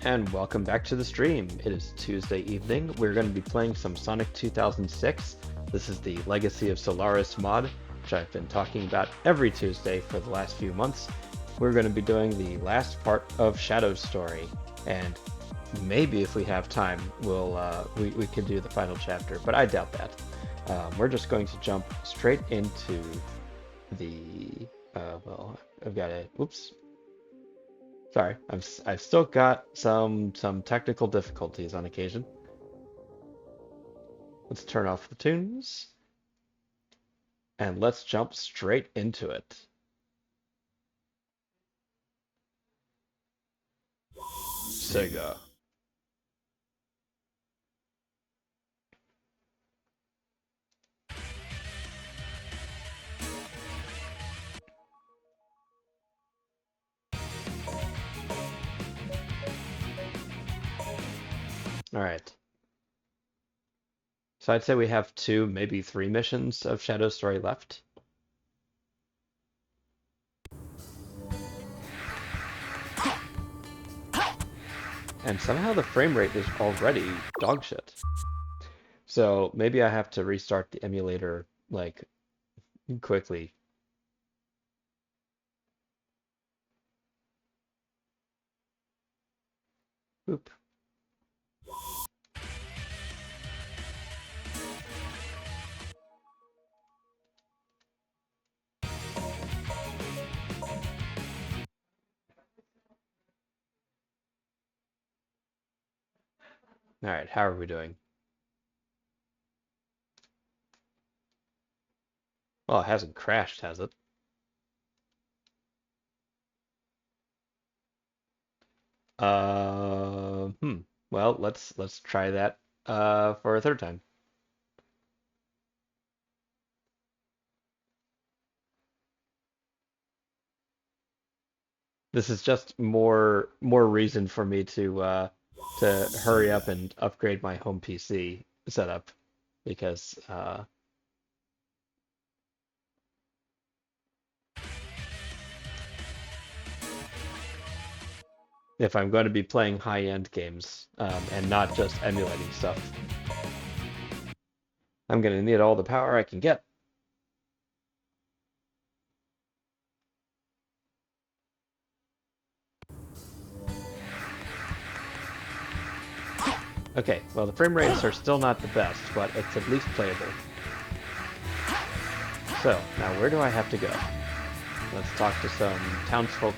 and welcome back to the stream. It is Tuesday evening. We're going to be playing some Sonic 2006. This is the Legacy of Solaris mod, which I've been talking about every Tuesday for the last few months. We're going to be doing the last part of Shadow's story, and maybe if we have time, we can do the final chapter, but I doubt that. We're just going to jump straight into the, I've got a, oops. Sorry, I've still got some technical difficulties on occasion. Let's turn off the tunes and let's jump straight into it. Sega. All right. So I'd say we have 2, maybe 3 missions of Shadow's story left. And somehow the frame rate is already dog shit. So maybe I have to restart the emulator, like, quickly. Oop. All right, how are we doing? Well, it hasn't crashed, has it? Well, let's try that for a third time. This is just more reason for me to hurry up and upgrade my home PC setup because if I'm going to be playing high-end games and not just emulating stuff, I'm going to need all the power I can get. Okay, well the frame rates are still not the best, but it's at least playable. So, now where do I have to go? Let's talk to some townsfolk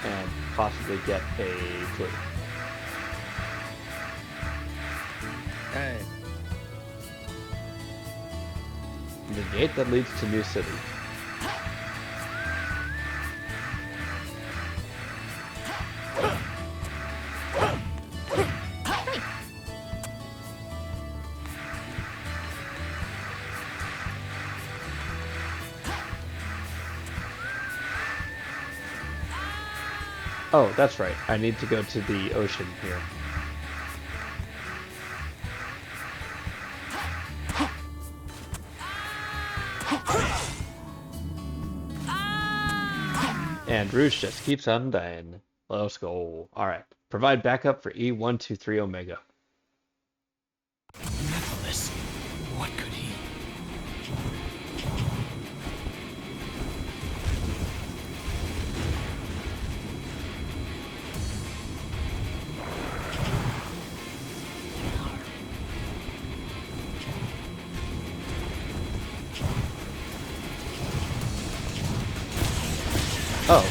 and possibly get a clue. Hey. The gate that leads to New City. Oh, that's right. I need to go to the ocean here. And Rouge just keeps on dying. Let's go. All right. Provide backup for E123 Omega. Nicholas, what could he? Oh.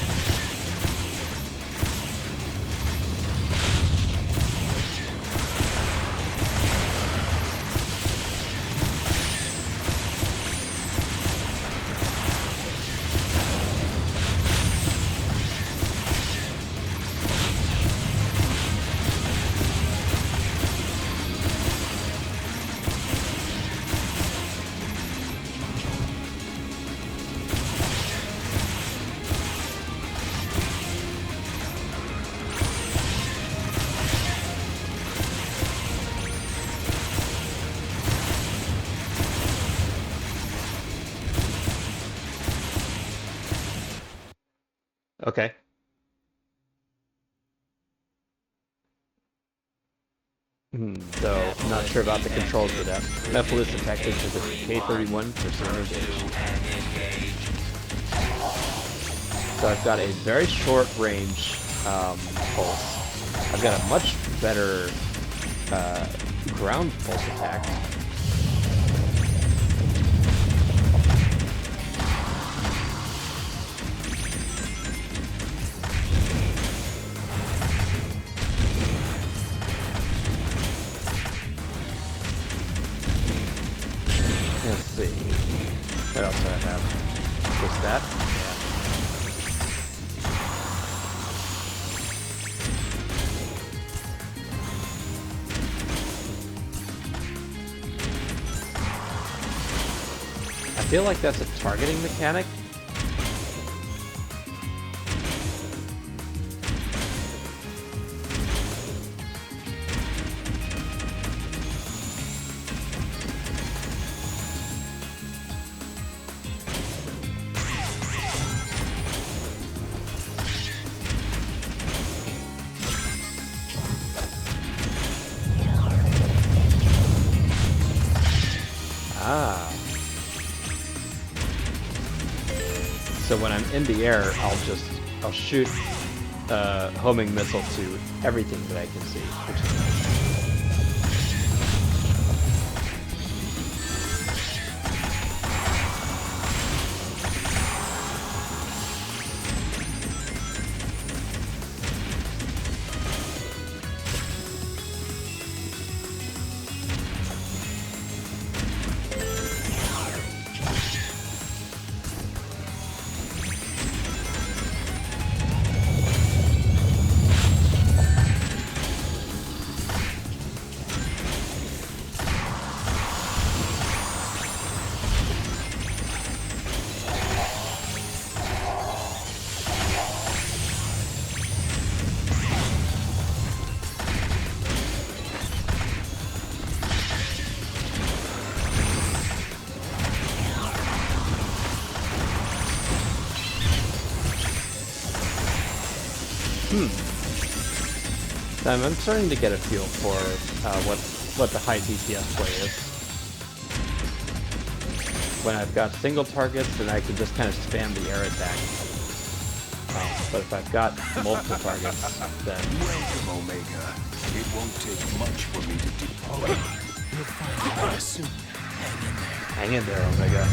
Okay. Though I'm not sure about the controls for that. Metal is detected with a K31 percentage engage. So I've got a very short range pulse. I've got a much better ground pulse attack. Let's see. What else do I have? Just that? Yeah. I feel like that's a targeting mechanic. Ah. So when I'm in the air, I'll shoot a homing missile to everything that I can see, which is nice. I'm starting to get a feel for what the high DPS play is. When I've got single targets, then I can just kind of spam the air attack. But if I've got multiple targets, then... Welcome, Omega. It won't take much for me to deploy. You'll find it soon. Hang in there, Omega.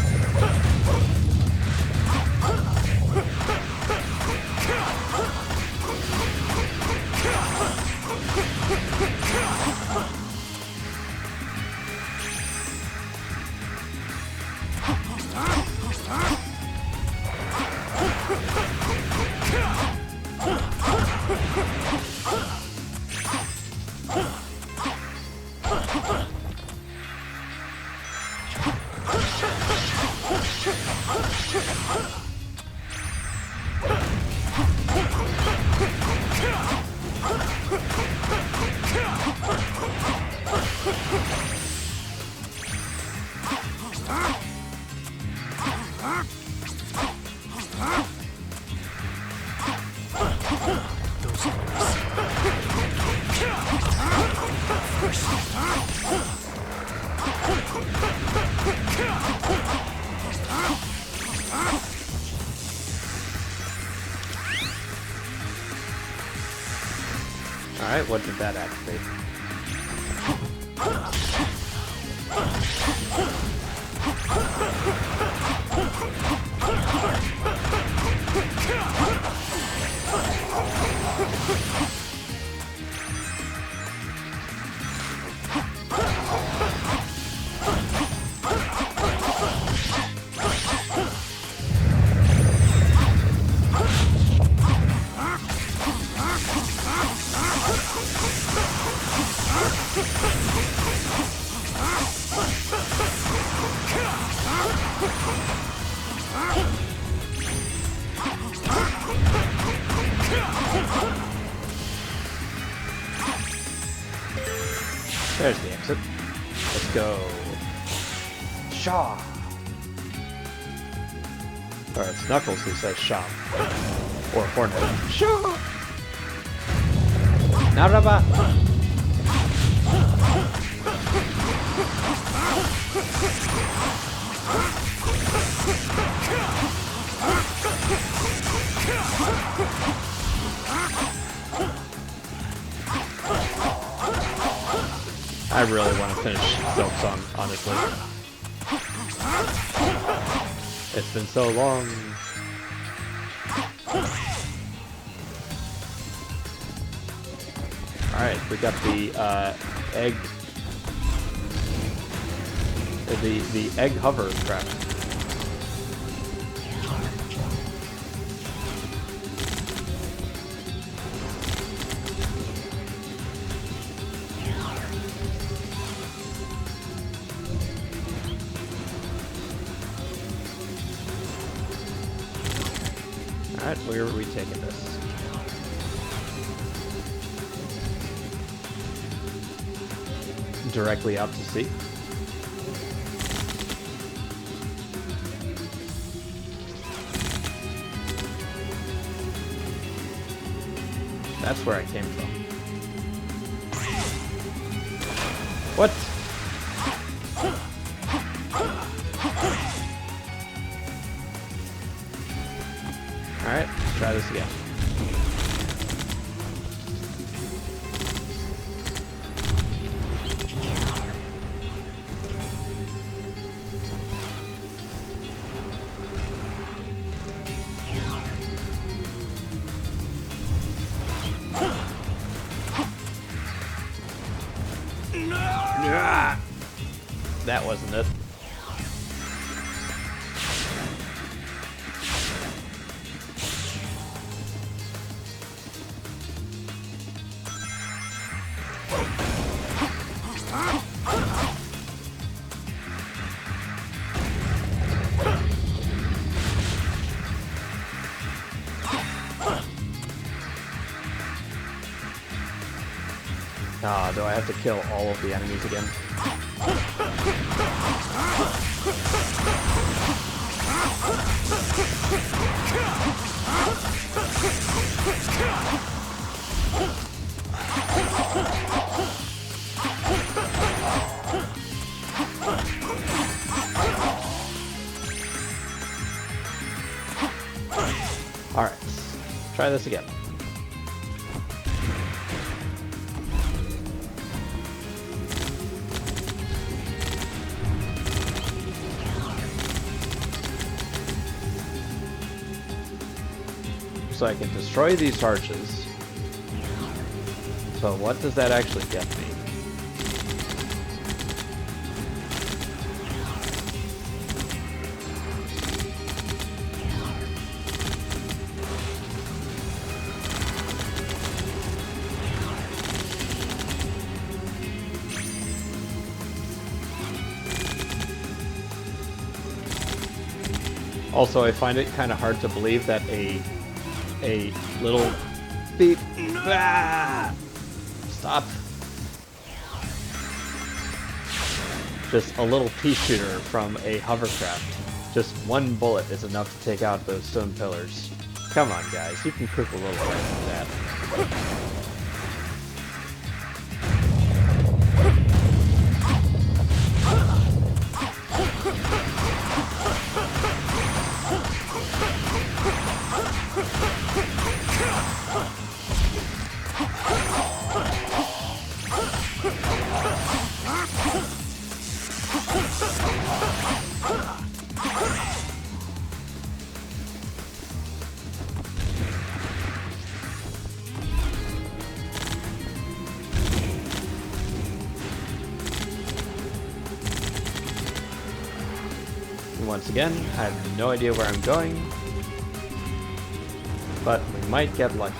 Alright, what did that activate? There's the exit. Let's go. Shaw. Or it's Knuckles who says Shaw. Or Hornet. Shaw. Naraba. I really want to finish Silk Song, honestly. It's been so long. Alright, we got the egg. The egg hovercraft. Alright, where are we taking this? Directly out to sea. That's where I came from. What? Alright, let's try this again. That wasn't it. Ah, do I have to kill all of the enemies again? Alright, try this again. So I can destroy these arches. But what does that actually get me? Also, I find it kind of hard to believe that a little beep. Ah! Stop. Just a little pea shooter from a hovercraft. Just one bullet is enough to take out those stone pillars. Come on, guys, you can cook a little better than that. Once again, I have no idea where I'm going, but we might get lucky.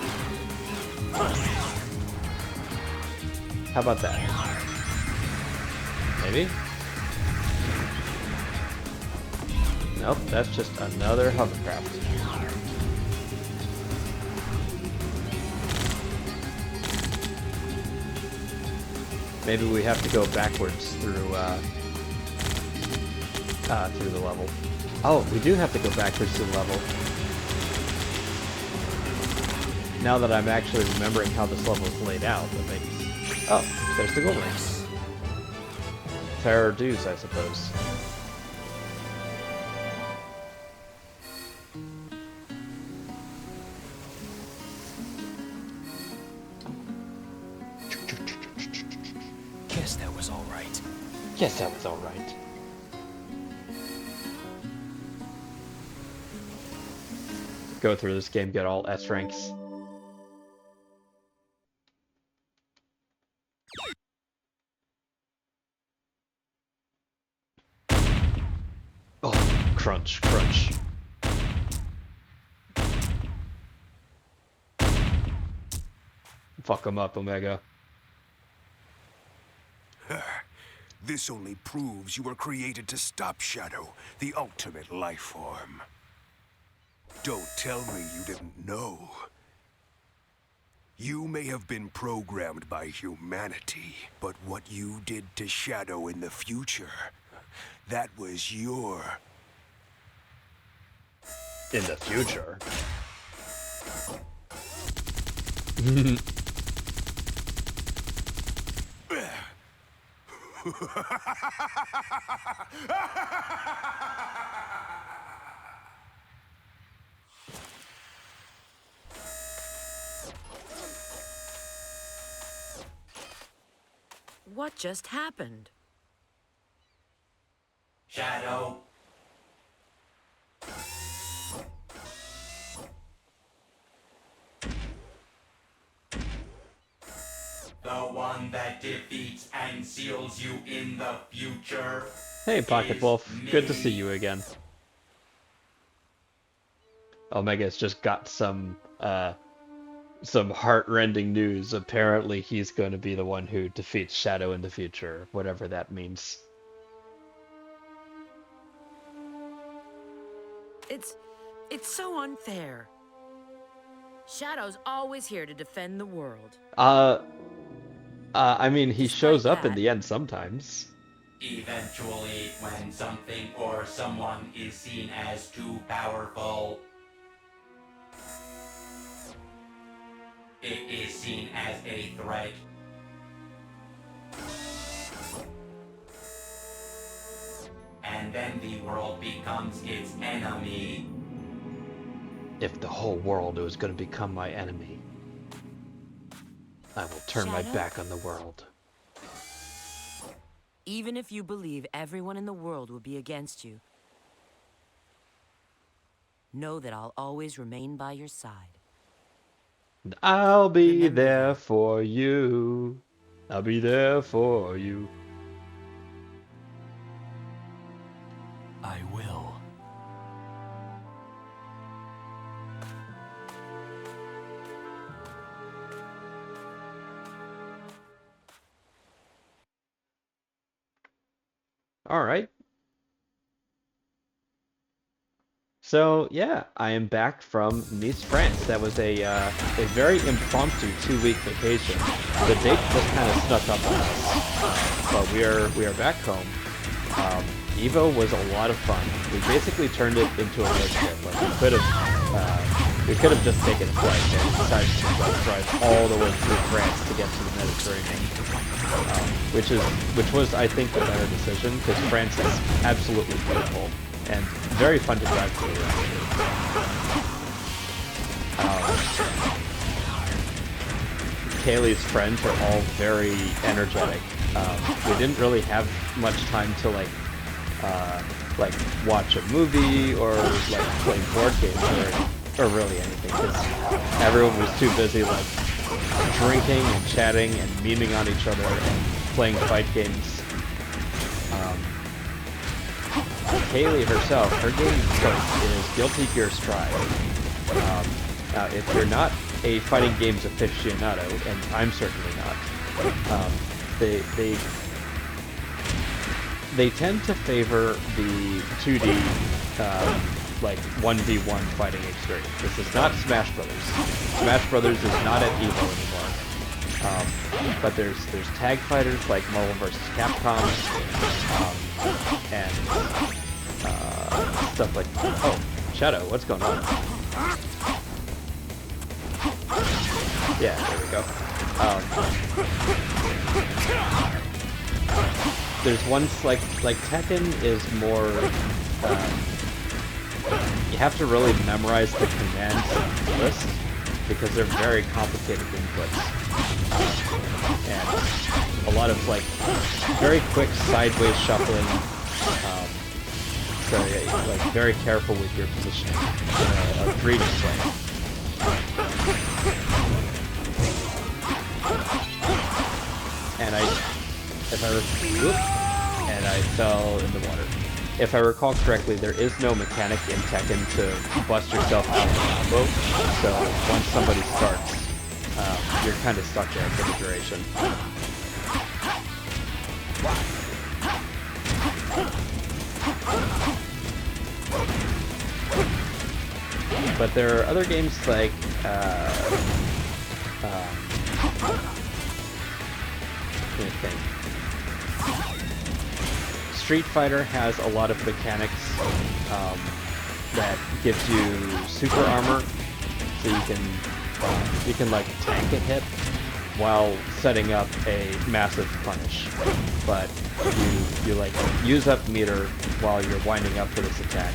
How about that? Maybe? Nope, that's just another hovercraft. Maybe we have to go backwards through the level. Oh, we do have to go backwards through the level. Now that I'm actually remembering how this level is laid out, that makes... Oh, there's the gold rings. Fair dues, I suppose. Guess that was right. Yes, that was alright. Go through this game, get all S ranks. Oh, crunch, crunch. Fuck him up, Omega. This only proves you were created to stop Shadow, the ultimate life form. Don't tell me you didn't know. You may have been programmed by humanity, but what you did to Shadow in the future, that was your... In the future. What just happened? Shadow. The one that defeats and seals you in the future. Hey, Pocket is Wolf. Good to me. see you again. Omega's just got some heart-rending news. Apparently, he's going to be the one who defeats Shadow in the future, whatever that means. It's so unfair. Shadow's always here to defend the world. I mean, he Despite shows up in that- the end sometimes. Eventually, when something or someone is seen as too powerful, it is seen as a threat. And then the world becomes its enemy. If the whole world was going to become my enemy, I will turn my Shadow? back on the world. Even if you believe everyone in the world will be against you, know that I'll always remain by your side. And I'll be Remember there that. for you. I'll be there for you. I will. All right. So yeah, I am back from Nice, France. That was a very impromptu 2-week vacation. The date just kind of snuck up on us, but we are back home. Evo was a lot of fun. We basically turned it into a road trip. Like we could have just taken a flight and decided to drive all the way through France to get to the Mediterranean, which was I think the better decision because France is absolutely beautiful and very fun to drive through. Kaylee's friends are all very energetic. We didn't really have much time to like watch a movie or like play board games or really anything because everyone was too busy like drinking and chatting and memeing on each other and playing fight games. Kaylee herself, her game is Guilty Gear Strive. Now, if you're not a fighting games aficionado, and I'm certainly not, they tend to favor the 2D like 1v1 fighting experience. This is not Smash Brothers. Smash Brothers is not at Evo anymore. But there's tag fighters like Marvel vs. Capcom, and stuff like, oh, Shadow, what's going on? Yeah, there we go. There's ones like Tekken is more, you have to really memorize the commands list because they're very complicated inputs. And a lot of like very quick sideways shuffling. So yeah, like very careful with your positioning in a 3D play. And I fell in the water. If I recall correctly, there is no mechanic in Tekken to bust yourself out of the combo. So once somebody starts, you're kind of stuck there for the duration. But there are other games like let me think. Street Fighter has a lot of mechanics that gives you super armor, so you can like tank a hit while setting up a massive punish. But you like use up meter while you're winding up for this attack,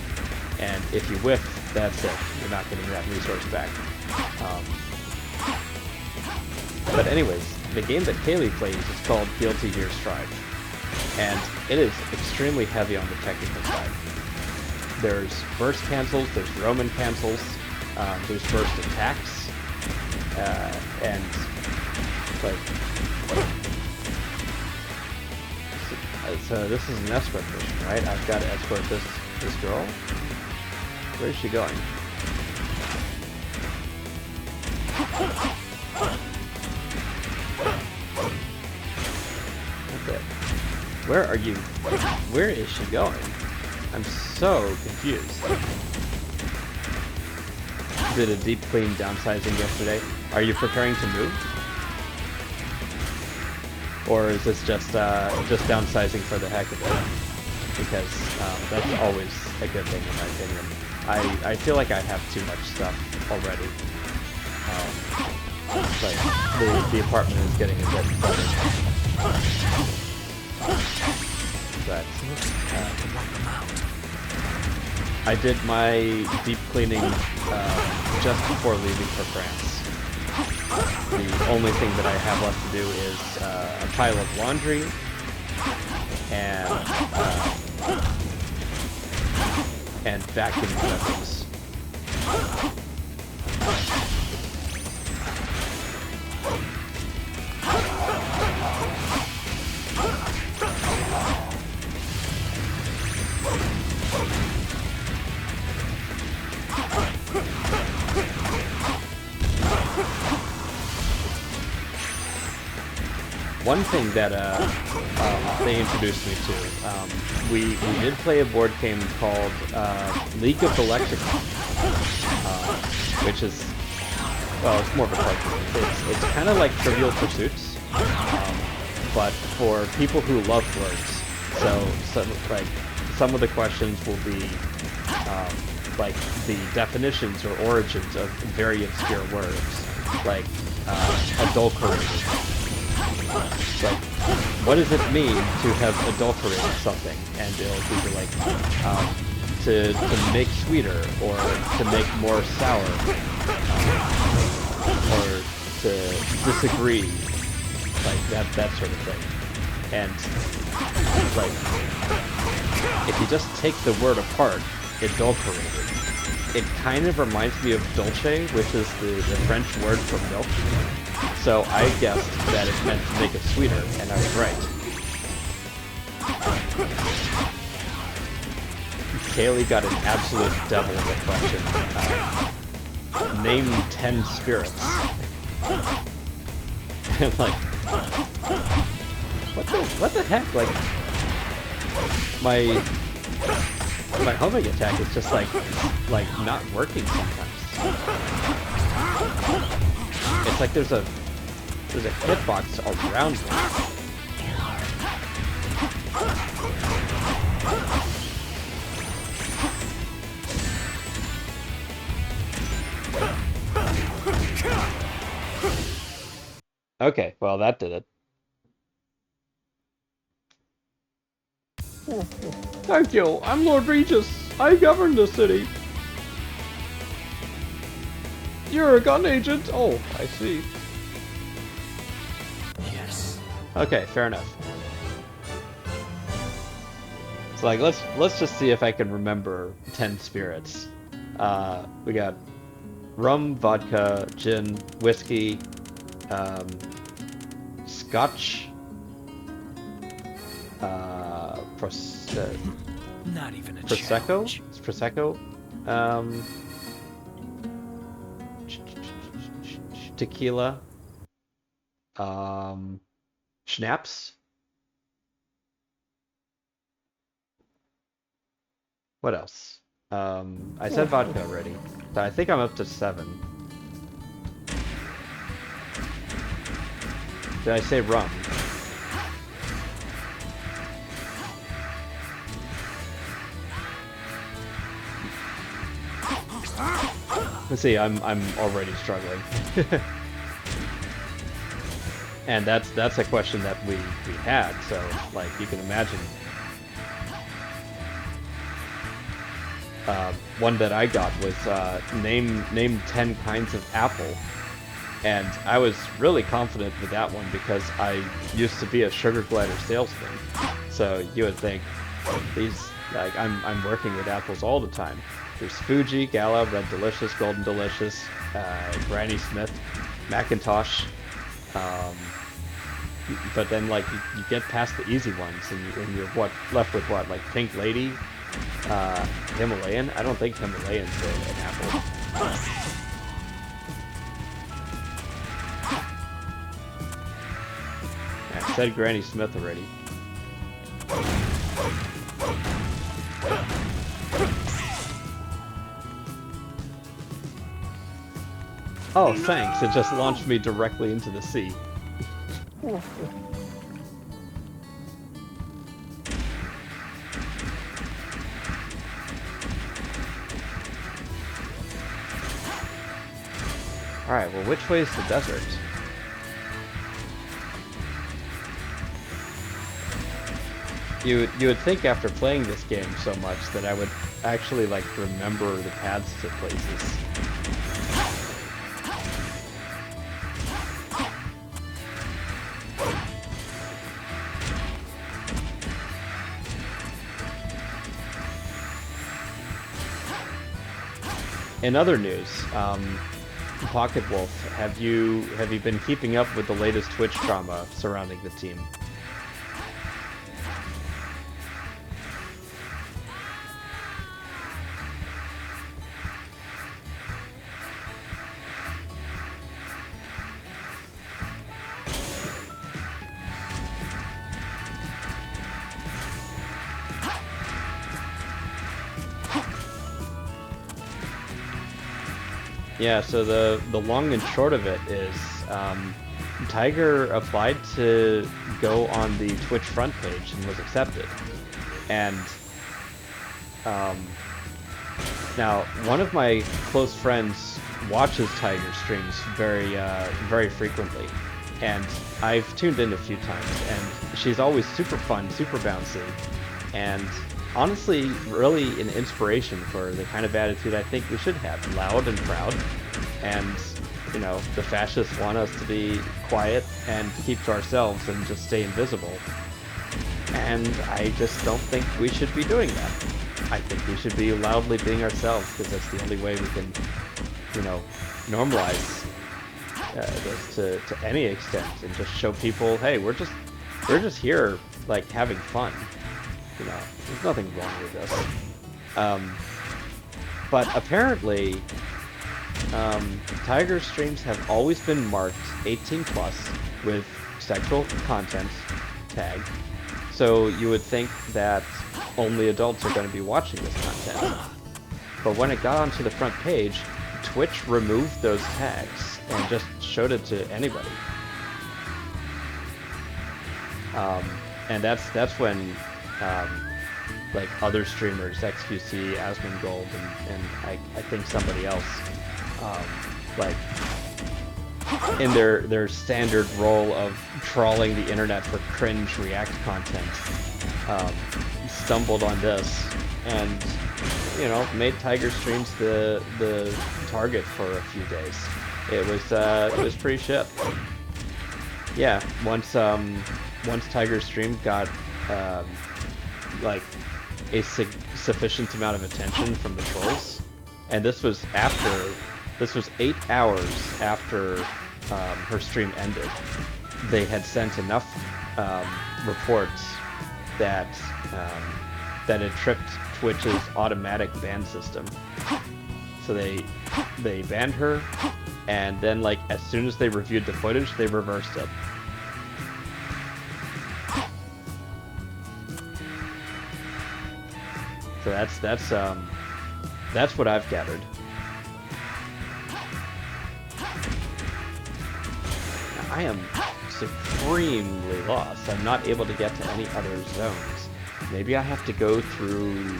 and if you whiff, that's it. You're not getting that resource back. But anyways, the game that Kaylee plays is called Guilty Gear Strive. And it is extremely heavy on the technical side. There's burst cancels, there's Roman cancels, there's burst attacks, and like... So this is an escort mission, right? I've got to escort this girl? Where is she going? That's it. Where are you? Where is she going? I'm so confused. Did a deep clean downsizing yesterday. Are you preparing to move? Or is this just downsizing for the heck of it? Because that's always a good thing in my opinion. I feel like I have too much stuff already. Like the apartment is getting a bit cluttered. But I did my deep cleaning just before leaving for France. The only thing that I have left to do is a pile of laundry and vacuum weapons. One thing that they introduced me to, we did play a board game called League of the Lexicon, which is, well, it's more of a card game. It's kind of like Trivial Pursuits, but for people who love words. So like some of the questions will be like the definitions or origins of very obscure words, like adulterated. Like, what does it mean to have adulterated something? And it'll be like, to make sweeter, or to make more sour, or to disagree, like that sort of thing. And like, if you just take the word apart, adulterated, it kind of reminds me of dolce, which is the French word for milk. So I guessed that it meant to make it sweeter, and I was right. Kaylee got an absolute devil of a question. Name 10 spirits. And like, what the heck? Like, my homing attack is just like not working sometimes. It's like there's a hitbox around me. Okay, well that did it. Thank you. I'm Lord Regis. I govern the city. You're a gun agent? Oh, I see. Yes, Okay, fair enough. So like, let's just see if I can remember 10 spirits. We got rum, vodka, gin, whiskey, scotch, Not even a prosecco. challenge. It's prosecco. Um, Tequila. Schnapps. What else? I said vodka already. So I think I'm up to 7. Did I say rum? Let's see, I'm already struggling. And that's a question that we had, so like you can imagine. One that I got was name 10 kinds of apple, and I was really confident with that one because I used to be a sugar glider salesman. So you would think these, like, I'm working with apples all the time. There's Fuji, Gala, Red Delicious, Golden Delicious, Granny Smith, Macintosh. But then like you get past the easy ones and you're left with what, like Pink Lady, Himalayan. I don't think Himalayan's an apple. I said Granny Smith already. Oh, thanks. It just launched me directly into the sea. Alright, well, which way is the desert? You would think after playing this game so much that I would actually, like, remember the paths to places. In other news, Pocket Wolf, have you been keeping up with the latest Twitch drama surrounding the team? Yeah, so the long and short of it is Tiger applied to go on the Twitch front page and was accepted. And now one of my close friends watches Tiger streams very frequently, and I've tuned in a few times, and she's always super fun, super bouncy, and honestly, really an inspiration for the kind of attitude I think we should have. Loud and proud. And, you know, the fascists want us to be quiet and keep to ourselves and just stay invisible. And I just don't think we should be doing that. I think we should be loudly being ourselves, because that's the only way we can, you know, normalize this to any extent and just show people, hey, we're just here, like, having fun. You know, there's nothing wrong with this. But apparently, Tiger's streams have always been marked 18 plus with sexual content tag. So you would think that only adults are going to be watching this content. But when it got onto the front page, Twitch removed those tags and just showed it to anybody. And that's when like other streamers, XQC, Asmongold, and I think somebody else, like in their standard role of trawling the internet for cringe React content, stumbled on this and, you know, made Tiger streams the target for a few days. It was pretty shit. Yeah, once Tiger's Stream got um, like a sufficient amount of attention from the trolls, and this was 8 hours after her stream ended. They had sent enough reports that that it tripped Twitch's automatic ban system. So they banned her, and then like as soon as they reviewed the footage, they reversed it. So that's what I've gathered. I am supremely lost. I'm not able to get to any other zones. Maybe I have to go through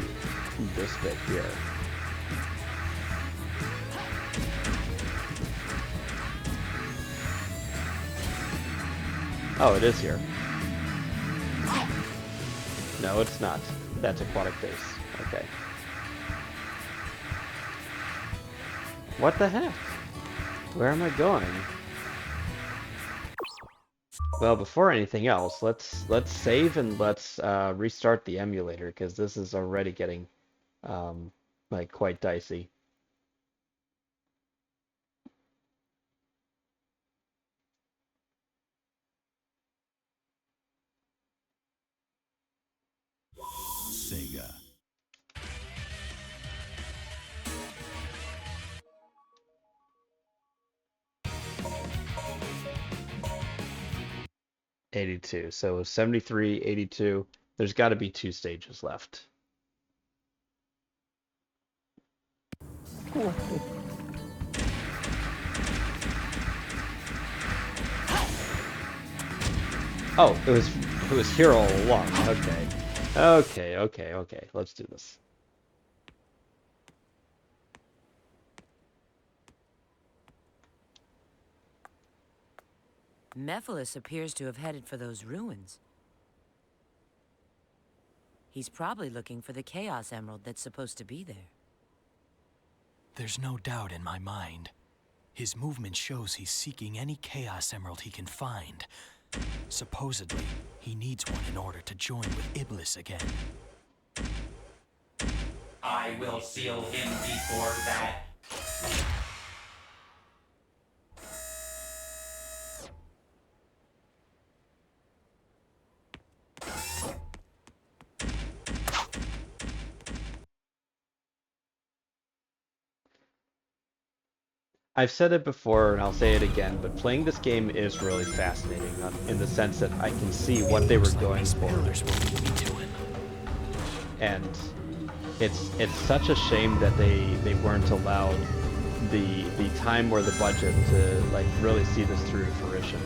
this bit here. Oh, it is here. No, it's not. That's aquatic base. Okay. What the heck? Where am I going? Well, before anything else, let's save and let's restart the emulator, because this is already getting like quite dicey. Sega. '82. So 73, 82. There's got to be 2 stages left. Oh, it was here all along. Okay. Okay. Let's do this. Mephiles appears to have headed for those ruins. He's probably looking for the Chaos Emerald that's supposed to be there. There's no doubt in my mind. His movement shows he's seeking any Chaos Emerald he can find. Supposedly, he needs one in order to join with Iblis again. I will seal him before that. I've said it before and I'll say it again, but playing this game is really fascinating in the sense that I can see what they were going for. And it's such a shame that they weren't allowed the time or the budget to like really see this through to fruition.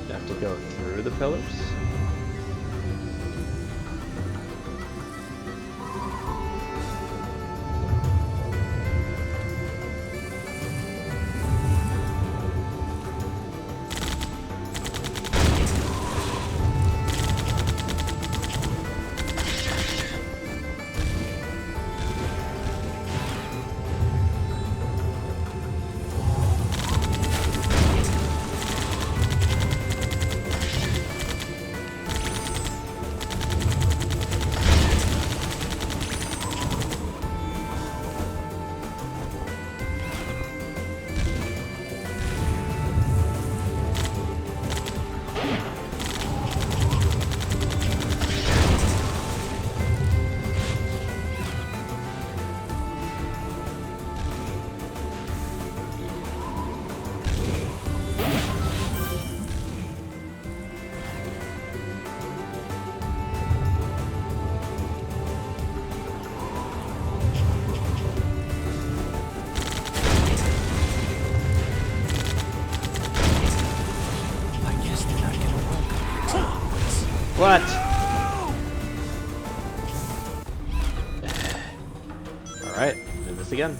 You have to go through the pillars. What? Alright, do this again.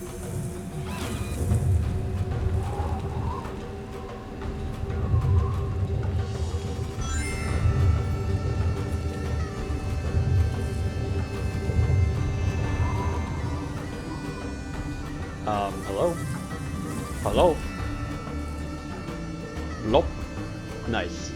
Hello? Hello? Nope. Nice.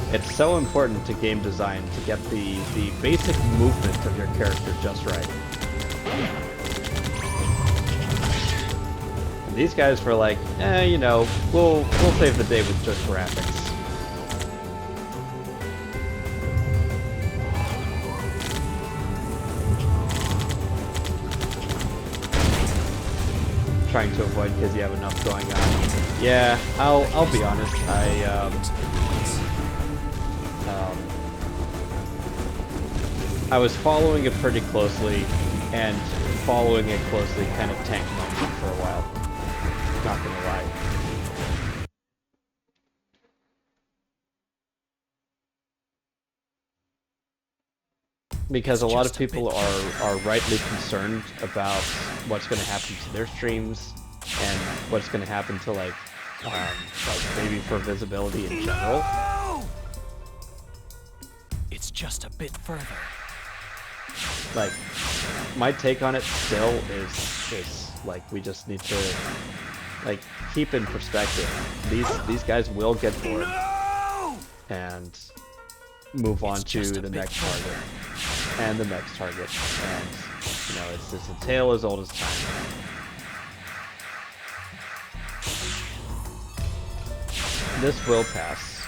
It's so important to game design to get the basic movement of your character just right. And these guys were like, you know, we'll save the day with just graphics. Trying to avoid because you have enough going on. Yeah, I'll be honest. I was following it pretty closely, and following it closely kind of tanked my mood for a while. Not gonna lie. Because a lot of people are rightly concerned about what's going to happen to their streams and what's going to happen to like maybe for visibility in general. It's just a bit further. Like, my take on it still is like we just need to like keep in perspective. These guys will get bored and move on to the next target and the next target, and you know it's just a tale as old as time. This will pass,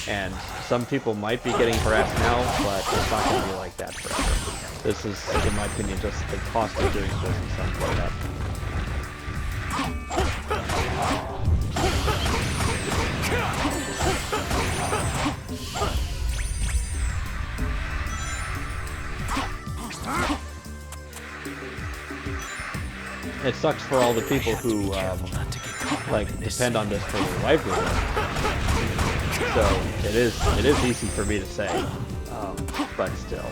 and some people might be getting harassed now, but it's not going to be like that forever. This is, in my opinion, just the cost of doing business on that. It sucks for all the people who like depend on this for their livelihood. So it is easy for me to say, but still.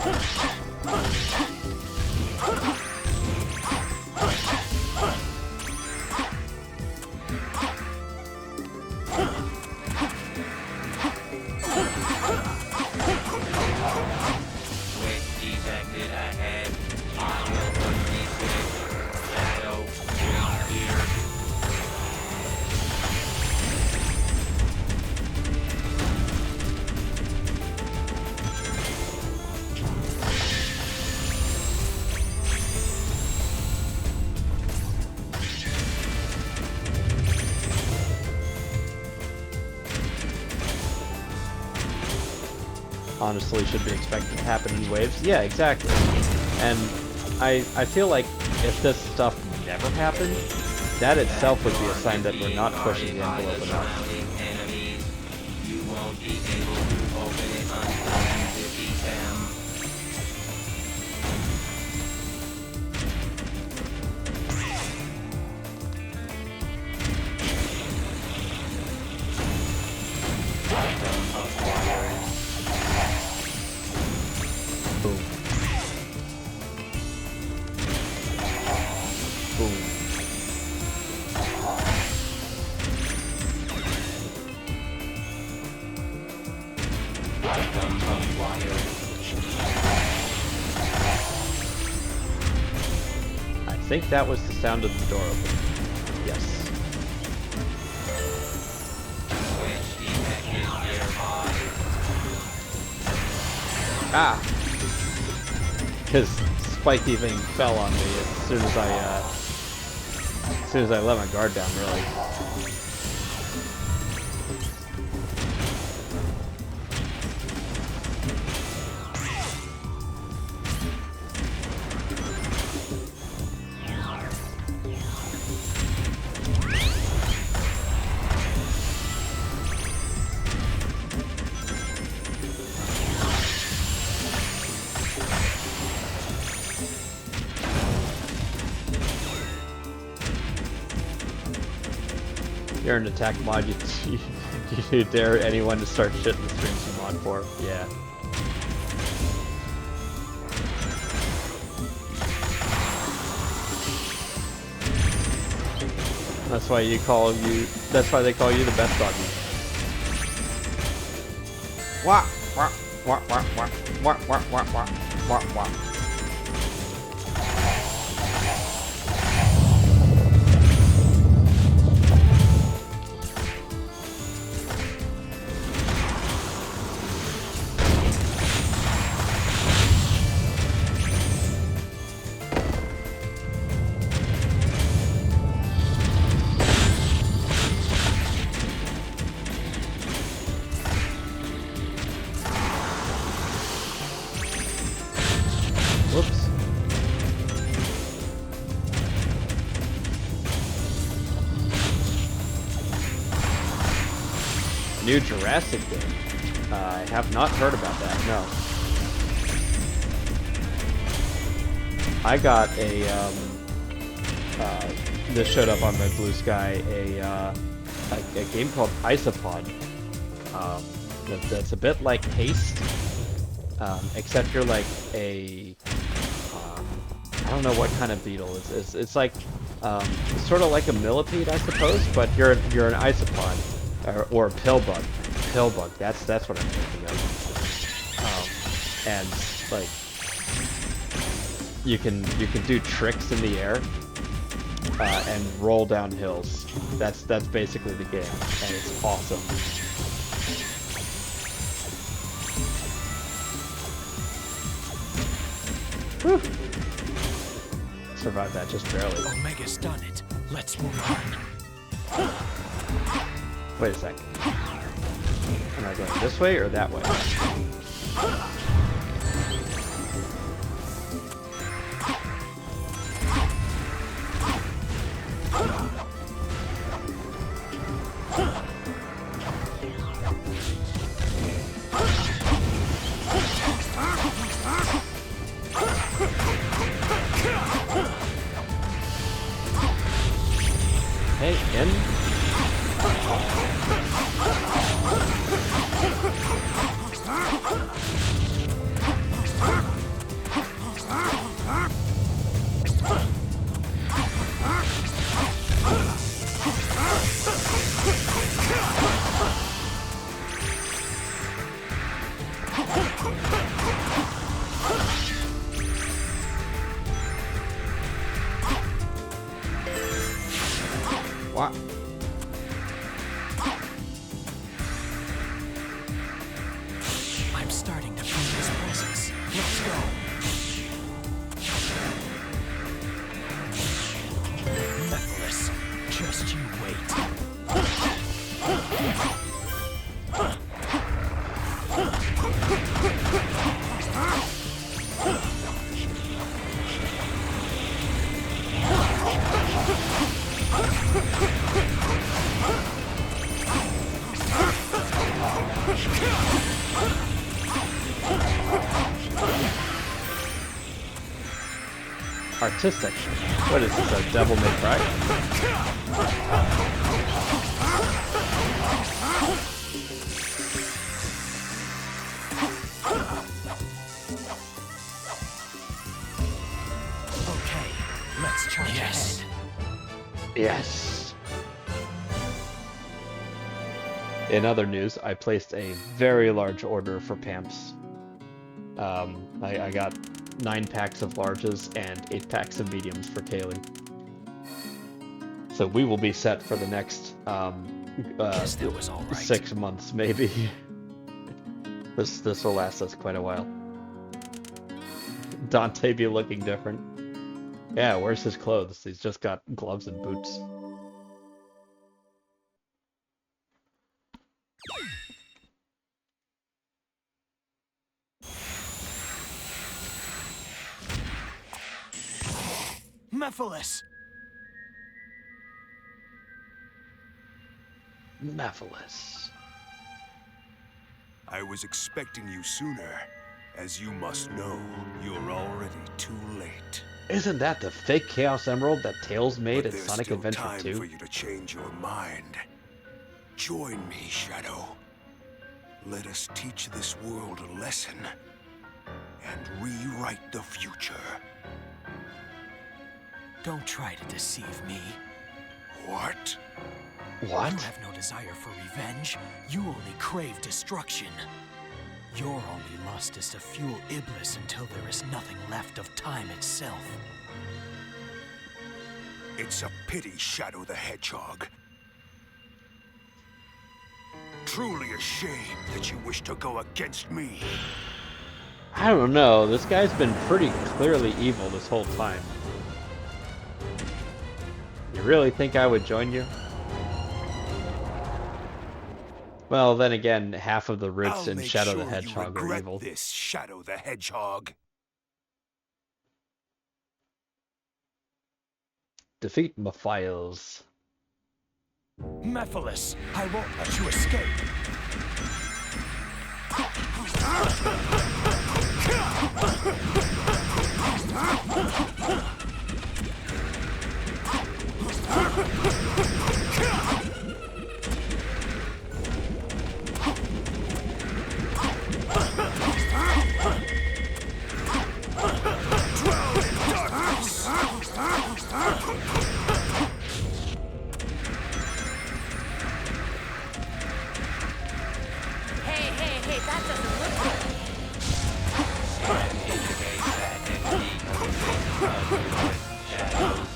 Honestly should be expected to happen in waves. Yeah, exactly. And I feel like if this stuff never happened, that itself would be a sign that we're not pushing the envelope enough. I think that was the sound of the door opening. Yes. Ah! Because spiky thing fell on me as soon as I let my guard down, really. You're an attack mod, you dare anyone to start shit in the streams you mod. mod for. Yeah. That's why they call you the best doggy. Wah wah wah wah wah wah wah wah wah wah wah. Whoops. New Jurassic game. I have not heard about that, no. I got a, this showed up on my Blue Sky, a game called Isopod. That's a bit like Haste, except you're like a, I don't know what kind of beetle. It's like, sort of like a millipede, I suppose, but you're an isopod. Or a pill bug. Pill bug. That's what I'm thinking of. And like you can do tricks in the air and roll down hills. That's basically the game, and it's awesome. Whew. Survived that just barely. Omega's done it. Let's move on. Wait a second. Am I going this way or that way? Hey, in. What? I'm starting to feel his presence. Let's go. Mephiles, just you wait. Artistic. What is this, a Devil May Cry? Okay, let's charge ahead. Yes. In other news, I placed a very large order for Pamps. I got 9 packs of larges and 8 packs of mediums for Kaylee. So we will be set for the next Guess that was all right. 6 months, maybe. This will last us quite a while. Dante be looking different. Yeah, where's his clothes? He's just got gloves and boots. Mephiles! Mephiles. I was expecting you sooner. As you must know, you're already too late. Isn't that the fake Chaos Emerald that Tails made But in there's Sonic still Adventure time 2? for you to change your mind. Join me, Shadow. Let us teach this world a lesson and rewrite the future. Don't try to deceive me. What? What? You have no desire for revenge. You only crave destruction. Your only lust is to fuel Iblis until there is nothing left of time itself. It's a pity, Shadow the Hedgehog. Truly a shame that you wish to go against me. I don't know. This guy's been pretty clearly evil this whole time. You really think I would join you? Well, then again, half of the roots in make Shadow the sure Hedgehog you are regret evil. this, Shadow the Hedgehog. Defeat Mephiles. Mephiles, I won't let you escape. Hey, that doesn't look good. And indicate that technique of shadows.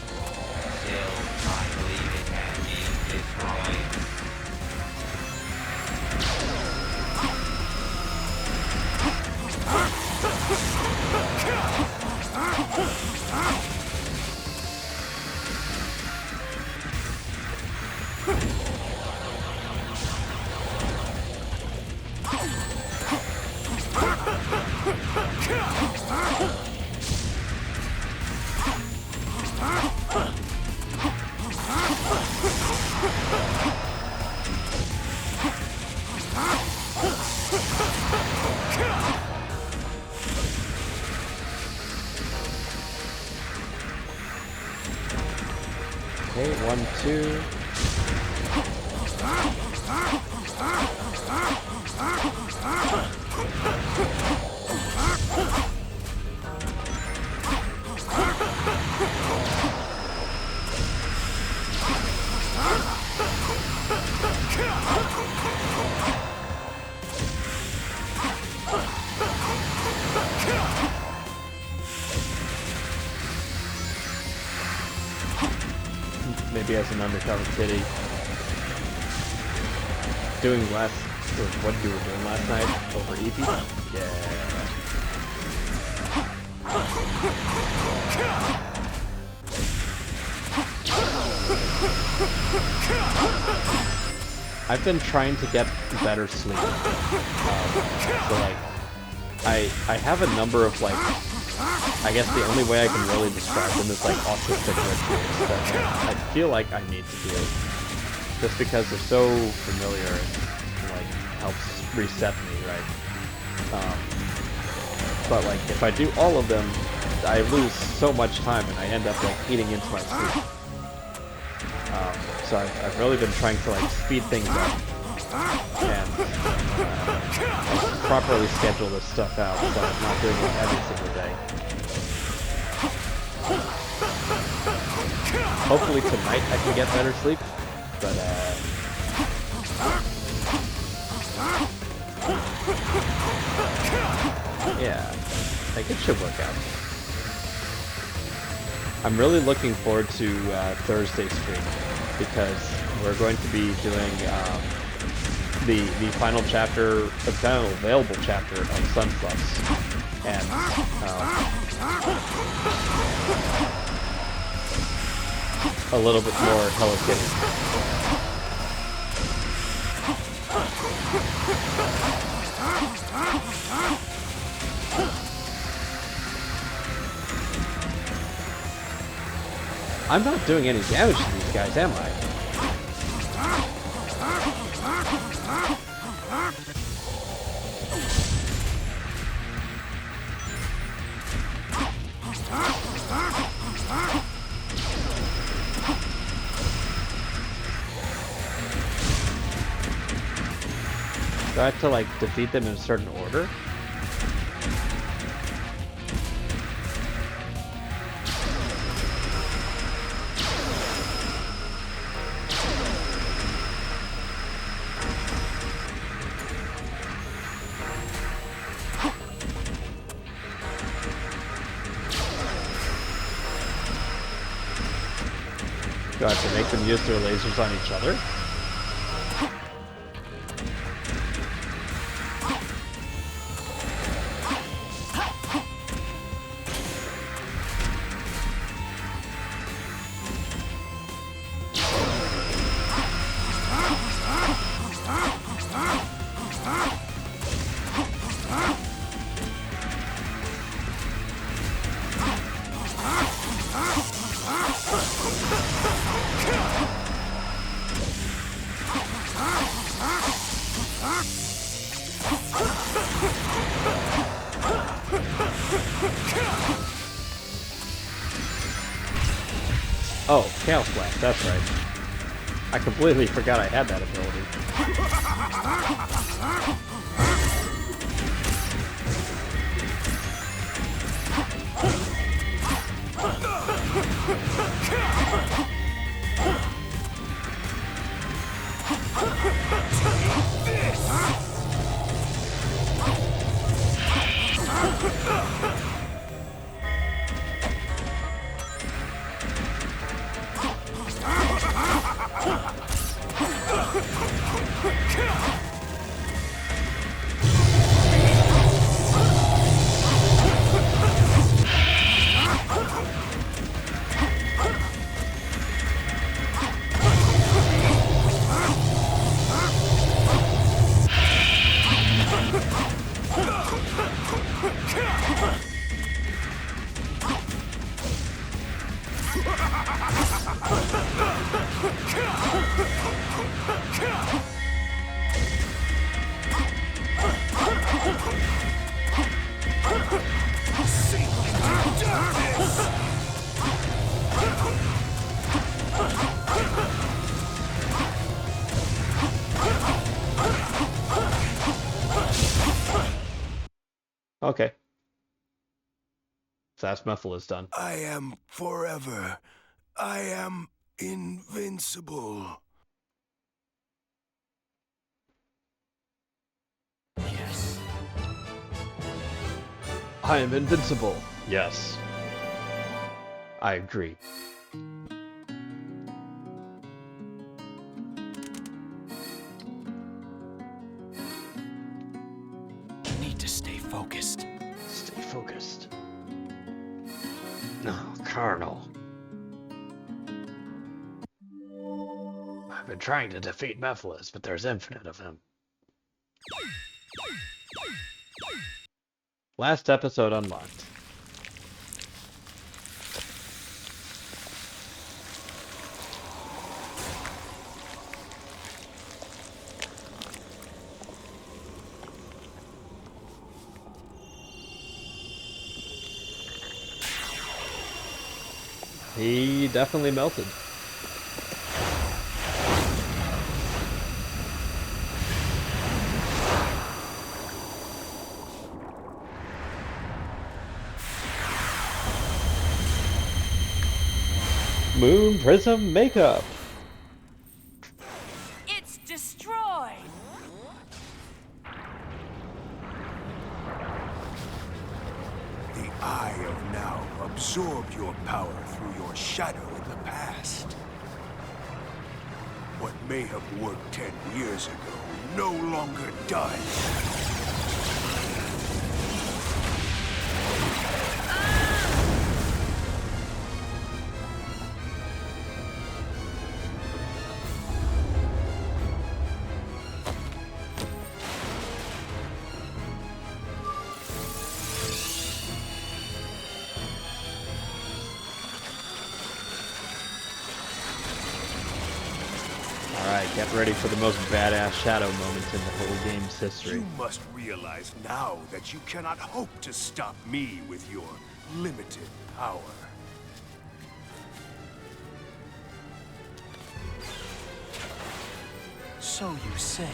Still, I believe it can be destroyed. Okay, 1, 2. Maybe as an undercover kitty. Doing less of what you were doing last night over EP. Yeah. I've been trying to get better sleep. So like, I have a number of like, I guess the only way I can really describe them is like autistic rituals that I feel like I need to do. Just because they're so familiar and like helps reset me, right? But like if I do all of them, I lose so much time and I end up like eating into my sleep. So I've really been trying to like speed things up and like, properly schedule this stuff out so I'm not doing it every single day. Hopefully tonight I can get better sleep, but yeah, I think it should work out. I'm really looking forward to Thursday stream because we're going to be doing the final chapter, the final available chapter of Sunflux, and a little bit more Hello Kitty. I'm not doing any damage to these guys, am I? Do I have to like defeat them in a certain order? Do I have to make them use their lasers on each other? Oh, Chaos Blast, that's right. I completely forgot I had that ability. Okay. Sasmuffle is done. I am forever. I am invincible. Yes. I am invincible. Yes. I agree. Need to stay focused. Stay focused. No, Colonel. I've been trying to defeat Mephiles, but there's infinite of him. Last episode unlocked. He definitely melted. Moon Prism Makeup. It's destroyed! The Eye of Now absorbed your power through your shadow in the past. What may have worked 10 years ago no longer does. Alright, get ready for the most badass shadow moment in the whole game's history. You must realize now that you cannot hope to stop me with your limited power. So you say.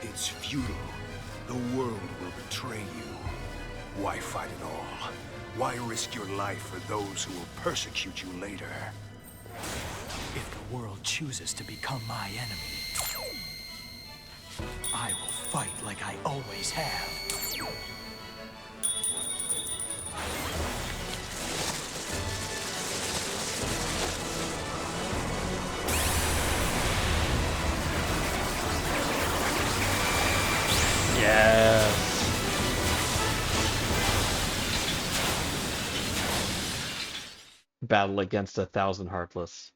It's futile. The world will betray you. Why fight at all? Why risk your life for those who will persecute you later? If the world chooses to become my enemy, I will fight like I always have. Yes. Battle against 1,000 Heartless.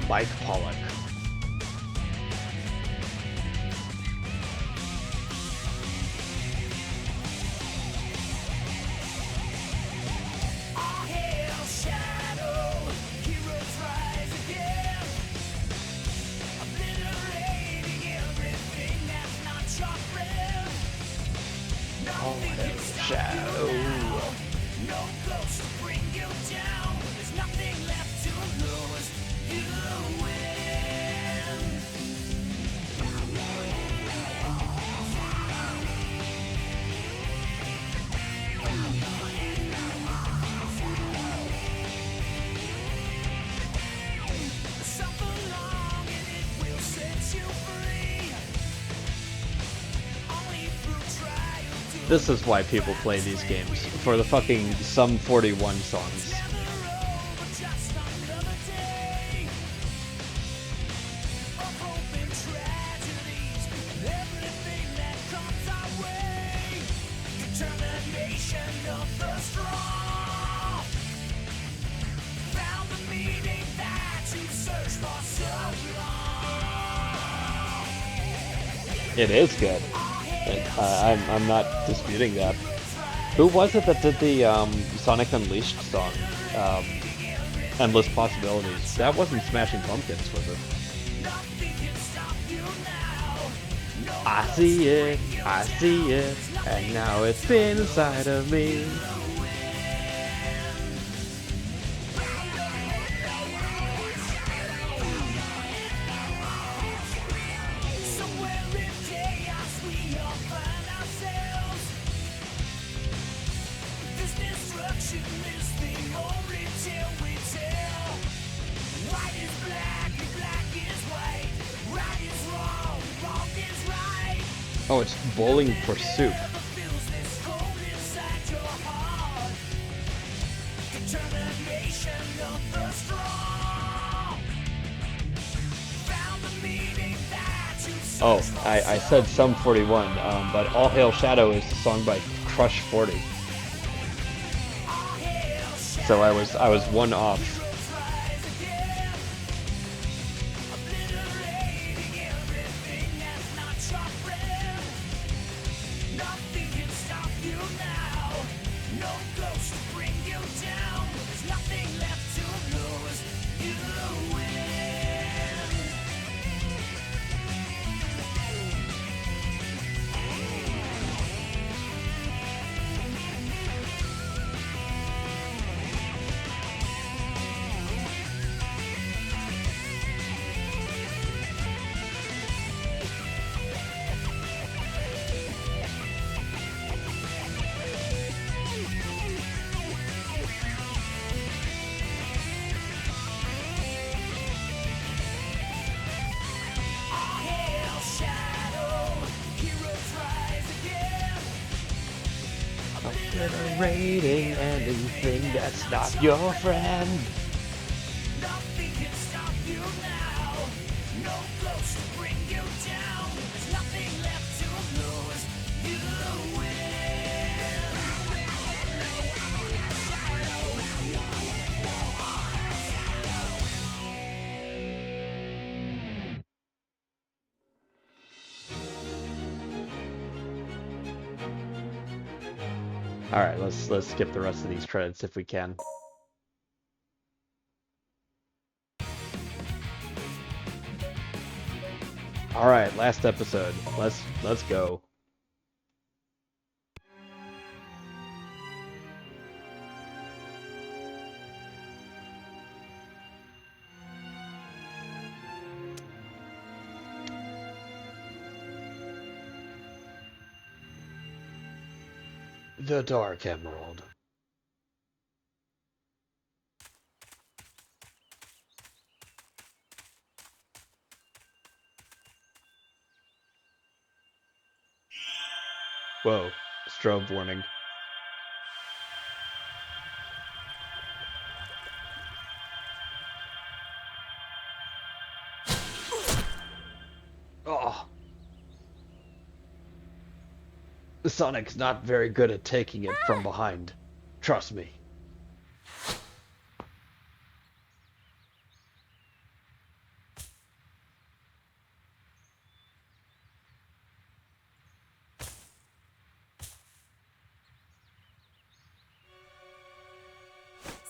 Mike Pollock. All Hail Shadow. No ghost to bring you down. There's nothing left to lose. You win. Suffer long and it will set you free. Only through trial do This is why people play these games, for the fucking Sum 41 songs. just another day of hope and tragedies and everything that comes our way. Determination of the strong found the meaning that you searched for so long. It is good. I'm not disputing that. Who was it that did the Sonic Unleashed song? Endless Possibilities. That wasn't Smashing Pumpkins, was it? I see it, and now it's been inside of me. Somewhere in chaos we all find ourselves. This destruction is the only tale we tell. White is black and black is white. Right is wrong, wrong is right. Oh, it's Bowling for Soup. Never feels this cold inside your heart. Determination of the strong found the meaning that you Oh, searched for I said Sum 41, but All Hail Shadow is a song by Crush 40. So I was one off. Obliterating anything that's not your friend. Nothing can stop you now. No ghost to bring you down. There's nothing left to lose. You win. All right, let's skip the rest of these credits if we can. All right, last episode. Let's go. The Dark Emerald. Whoa, strobe warning. Oh. Sonic's not very good at taking it from behind. Trust me.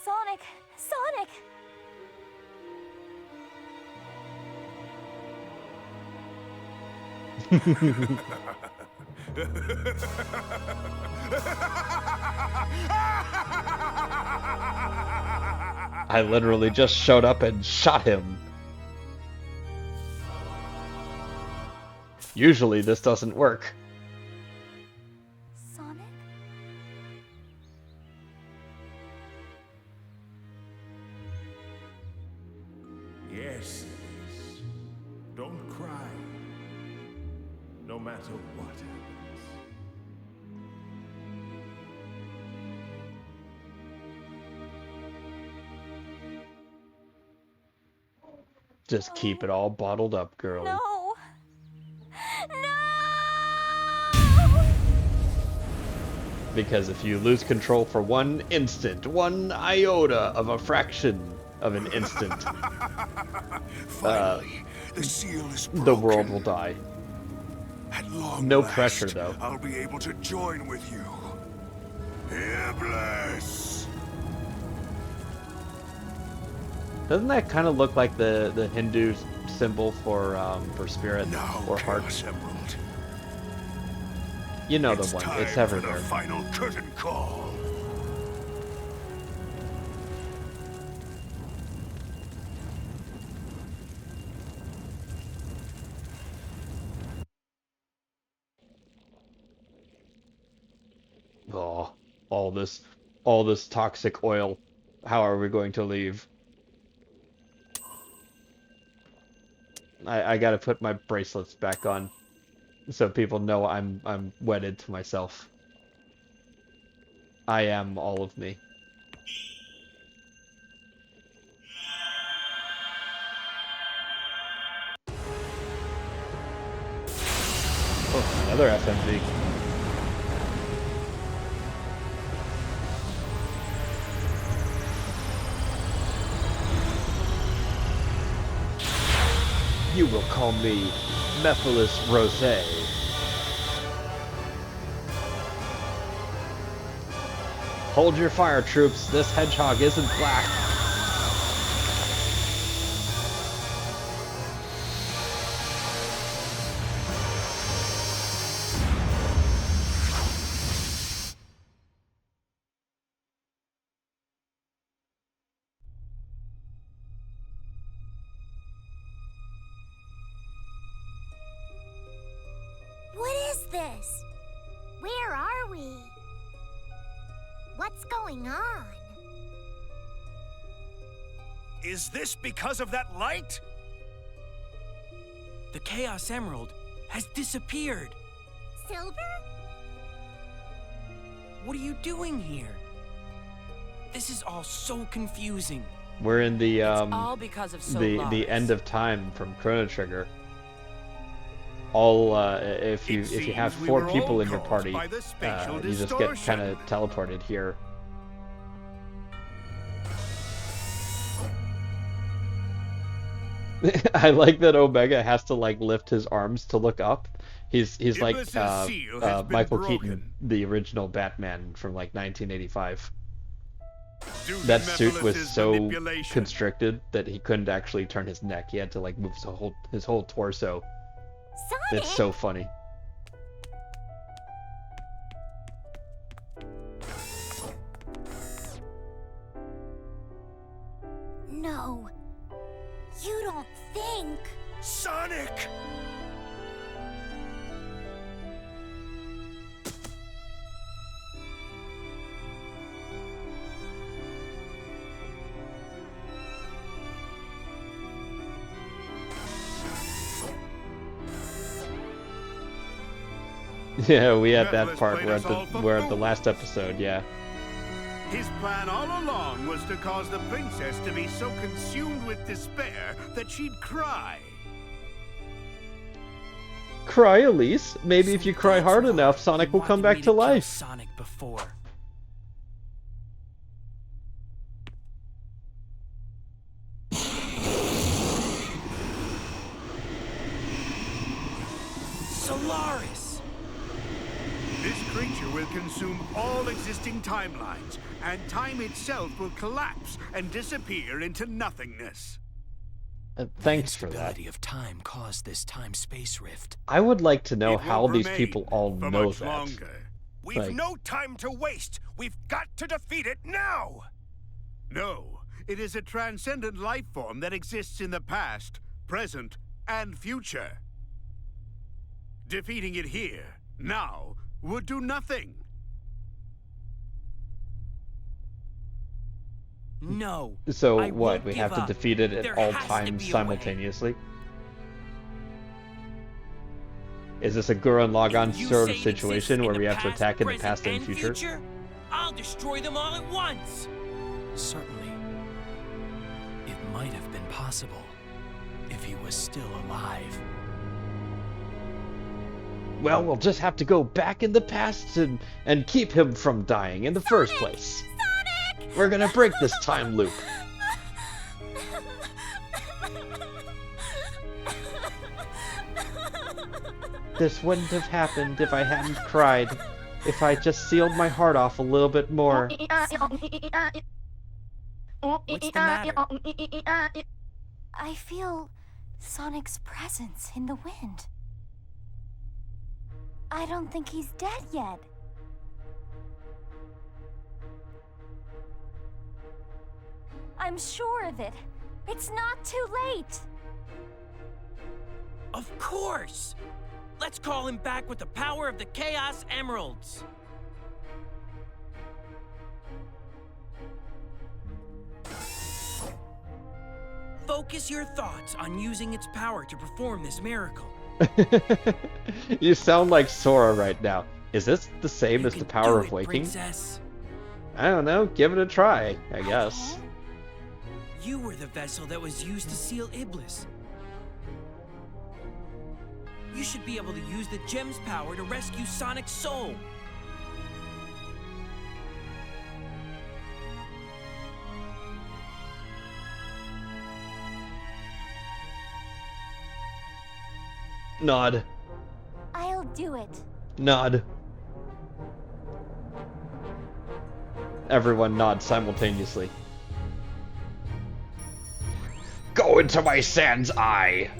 Sonic! Sonic! I literally just showed up and shot him. Usually this doesn't work. Sonic? Yes, Solaris. Don't cry. No matter what happens. Just keep it all bottled up, girl. No! No! Because if you lose control for one instant, one iota of a fraction of an instant, Finally, the seal is broken. the world will die. At long No last, pressure, though. I'll be able to join with you. Iblis! Doesn't that kind of look like the Hindu symbol for spirit Now, or heart? Chaos Emerald. You know It's the one. time It's for the everywhere. final curtain call. Oh, all this toxic oil. How are we going to leave? I gotta put my bracelets back on so people know I'm wedded to myself. I am all of me. Oh, another FMV. You will call me Mephiles Rosé. Hold your fire, troops. This hedgehog isn't black. What is this? Where are we? What's going on? Is this because of that light? The Chaos Emerald has disappeared. Silver? What are you doing here? This is all so confusing. We're in the It's all because of Solaris. the end of time from Chrono Trigger. All if you have seems we 4 were people all in your caused party, by the spatial you just get distortion. kind of teleported here. I like that Omega has to like lift his arms to look up. He's like Iblis's seal has been Michael broken. Keaton, the original Batman from like 1985. Due to That suit was Mephiles' so manipulation. constricted that he couldn't actually turn his neck. He had to like move his whole torso. Sonic? It's so funny. No. You don't think... Sonic! Yeah, we had that Nicholas part. played We're us at the all for we're at the fools. last episode. Yeah. His plan all along was to cause the princess to be so consumed with despair that she'd cry. Cry, Elise. Maybe if you cry That's hard why enough, Sonic he will come wanted back me to kill life. Sonic before. Solaris! This creature will consume all existing timelines, and time itself will collapse and disappear into nothingness. Thanks for that. Instability of time caused this time-space rift. I would like to know It how won't these remain people all for know much that. longer. We've Like- no time to waste. We've got to defeat it now. No, it is a transcendent life form that exists in the past, present, and future. Defeating it here, now, would do nothing. No. So I what? won't We give have to up. defeat it at There all has to times be a way. simultaneously. Is this a Gurren Lagann If you sort say of it exists situation in where the we have to past, attack in the present, past and future? I'll destroy them all at once. Certainly. It might have been possible if he was still alive. Well, we'll just have to go back in the past and keep him from dying in the first place. Sonic! We're gonna break this time loop. This wouldn't have happened if I hadn't cried. If I just sealed my heart off a little bit more. What's the matter? I feel Sonic's presence in the wind. I don't think he's dead yet. I'm sure of it. It's not too late. Of course! Let's call him back with the power of the Chaos Emeralds. Focus your thoughts on using its power to perform this miracle. You sound like Sora right now. Is this the same You as the can power do of it, waking? Princess. I don't know. Give it a try, I guess. You were the vessel that was used to seal Iblis. You should be able to use the gem's power to rescue Sonic's soul. Nod. I'll do it. Nod. Everyone nods simultaneously. Go into my Sans eye!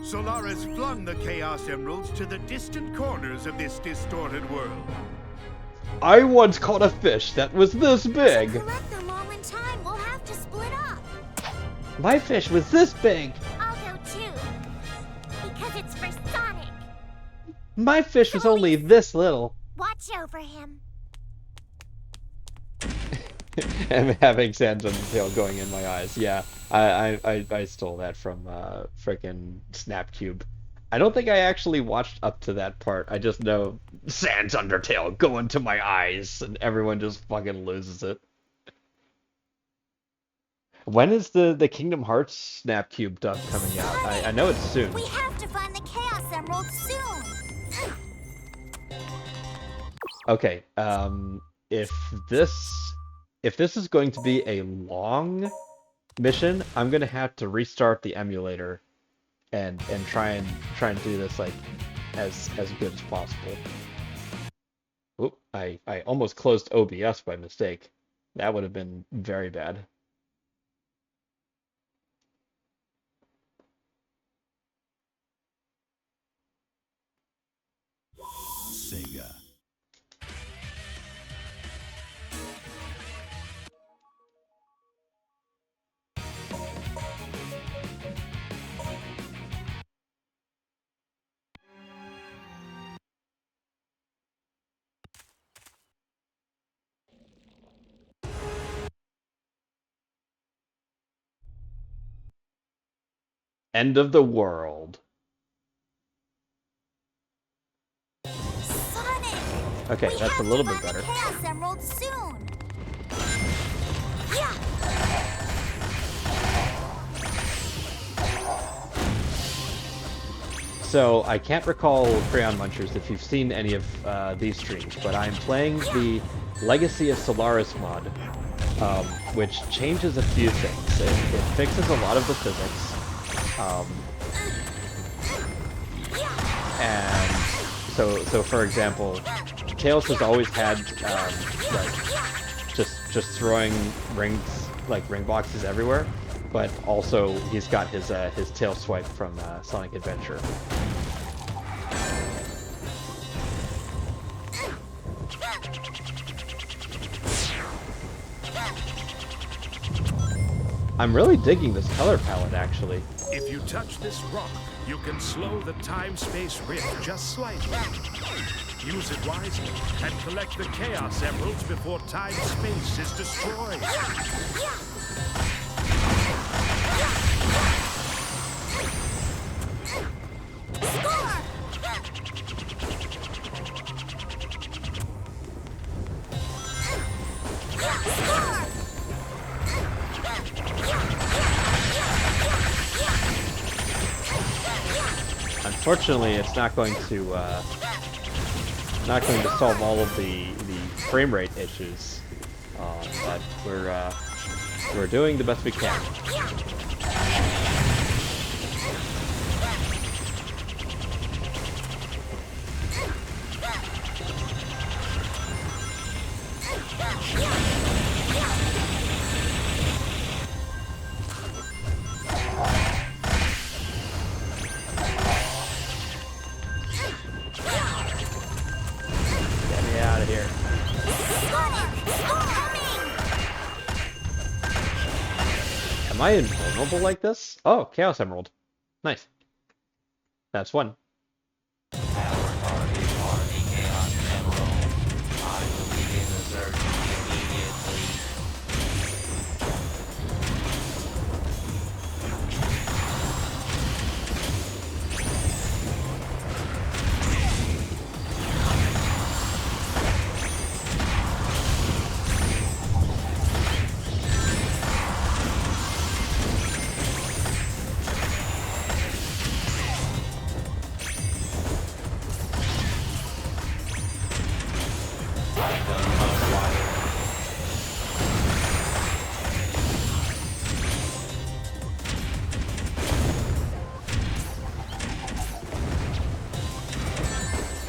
Solaris flung the Chaos Emeralds to the distant corners of this distorted world. I once caught a fish that was this big! To collect them all in time, we'll have to split up. My fish was this big! I'll go too. Because it's for Sonic. My fish was only this little. Watch over him. I'm having Sans Undertale going in my eyes. Yeah, I stole that from frickin' Snapcube. I don't think I actually watched up to that part. I just know Sans Undertale go into my eyes, and everyone just fucking loses it. When is the Kingdom Hearts Snapcube dub coming out? I know it's soon. We have to find the Chaos Emerald soon. Okay, if this is going to be a long mission, I'm gonna have to restart the emulator and try and do this like as good as possible. Oop, I almost closed OBS by mistake. That would have been very bad. Sega. End of the world. Okay, We that's a have little to bit have better. a Chaos Emerald soon. Yeah. So I can't recall Crayon Munchers if you've seen any of these streams, but I'm playing the Legacy of Solaris mod, which changes a few things. It fixes a lot of the physics, and so for example, Tails has always had like just throwing rings, like ring boxes everywhere, but also he's got his tail swipe from Sonic Adventure. I'm really digging this color palette, actually. If you touch this rock, you can slow the time-space rift just slightly. Use it wisely and collect the Chaos Emeralds before time-space is destroyed. Unfortunately, it's not going to solve all of the frame rate issues, but we're doing the best we can. Am I invulnerable like this? Oh, Chaos Emerald. Nice. That's one.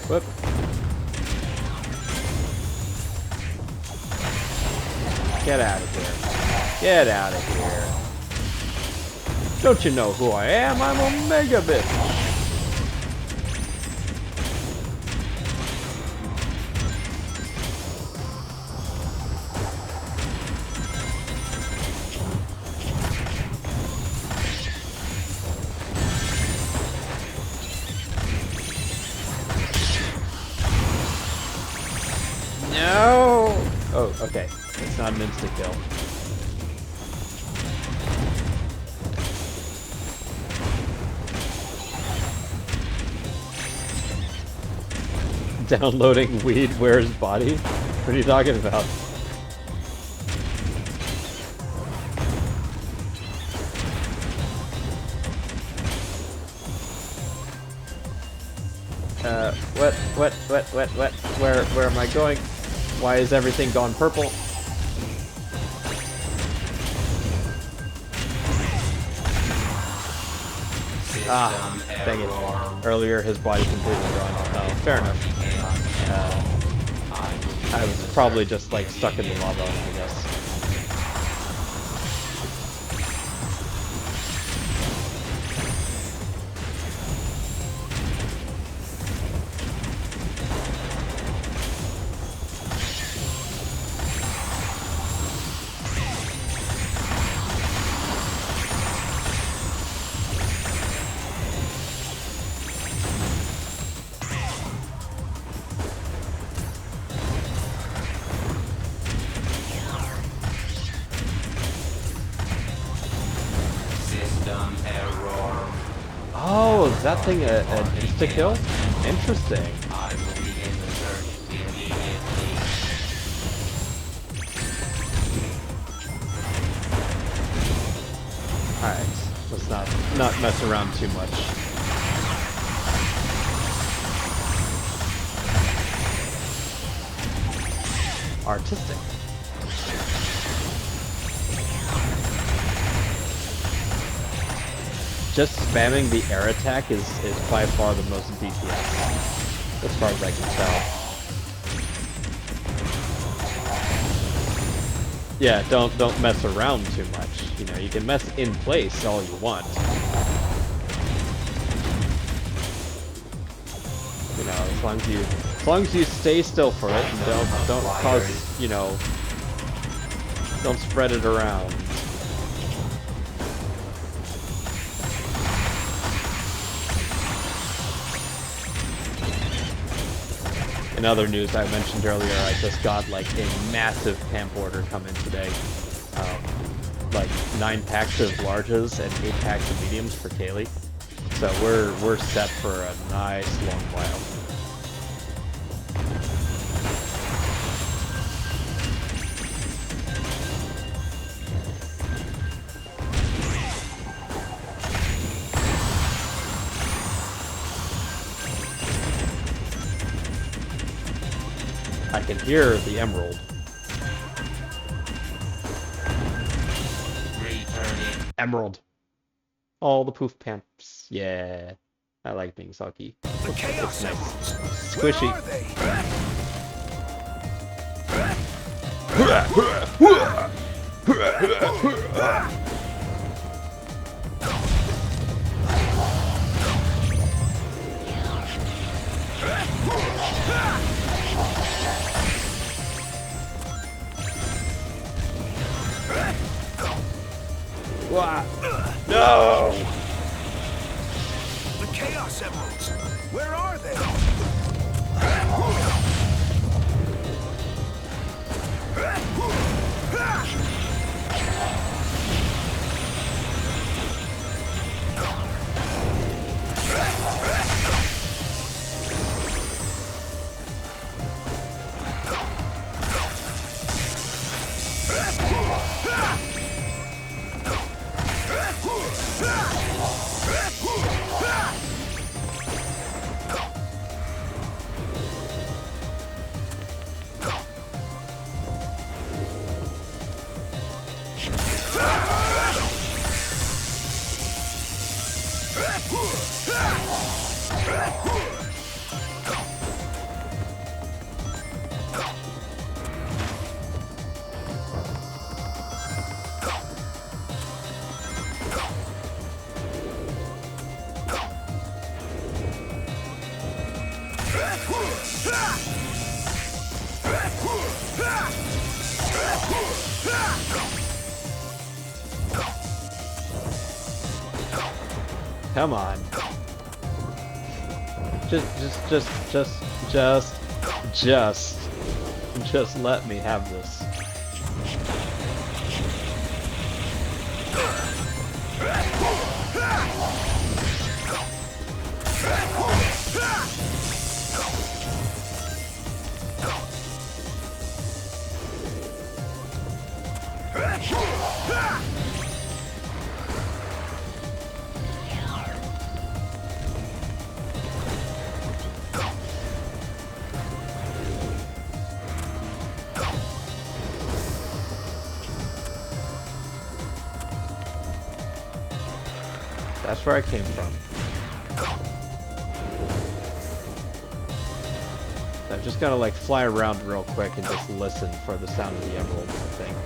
Whoop. Get out of here. Get out of here. Don't you know who I am? I'm Omega Bitch. No! Oh, okay. It's not an insta-kill. Downloading weed, where's body? What are you talking about? What? Where am I going? Why is everything gone purple? Ah, dang it. Earlier his body completely gone. Oh, fair enough. I was probably just like stuck in the lava, I guess. Oh, is that thing an insta-kill? Interesting. not mess around too much. Artistic. Just spamming the air attack is by far the most DPS, as far as I can tell. Yeah, don't mess around too much. You know, you can mess in place all you want. You know, as long as you stay still for it and don't cause, you know, don't spread it around. In other news, I mentioned earlier, I just got like a massive camp order coming today. Like 9 packs of larges and 8 packs of mediums for Kaylee. So we're set for a nice long while. I can hear the emerald. Returning. Emerald. All the poof pants. Yeah. I like being soggy. The Chaos nice. Emeralds. Squishy. Where are they? No! The Chaos Emeralds. Where are they? Come on. Just let me have this. That's where I came from. I've just gotta like fly around real quick and just listen for the sound of the emerald, I think.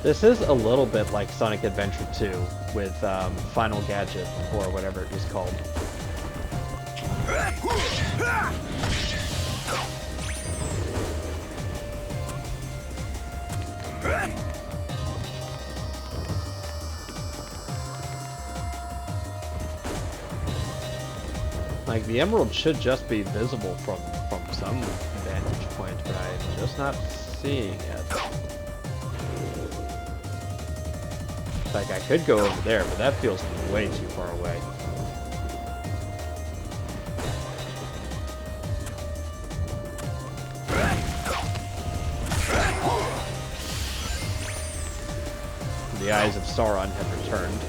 This is a little bit like Sonic Adventure 2 with Final Gadget, or whatever it was called. Like, the emerald should just be visible from some vantage point, but I'm just not seeing it. Like, I could go over there, but that feels way too far away. The eyes of Sauron have returned.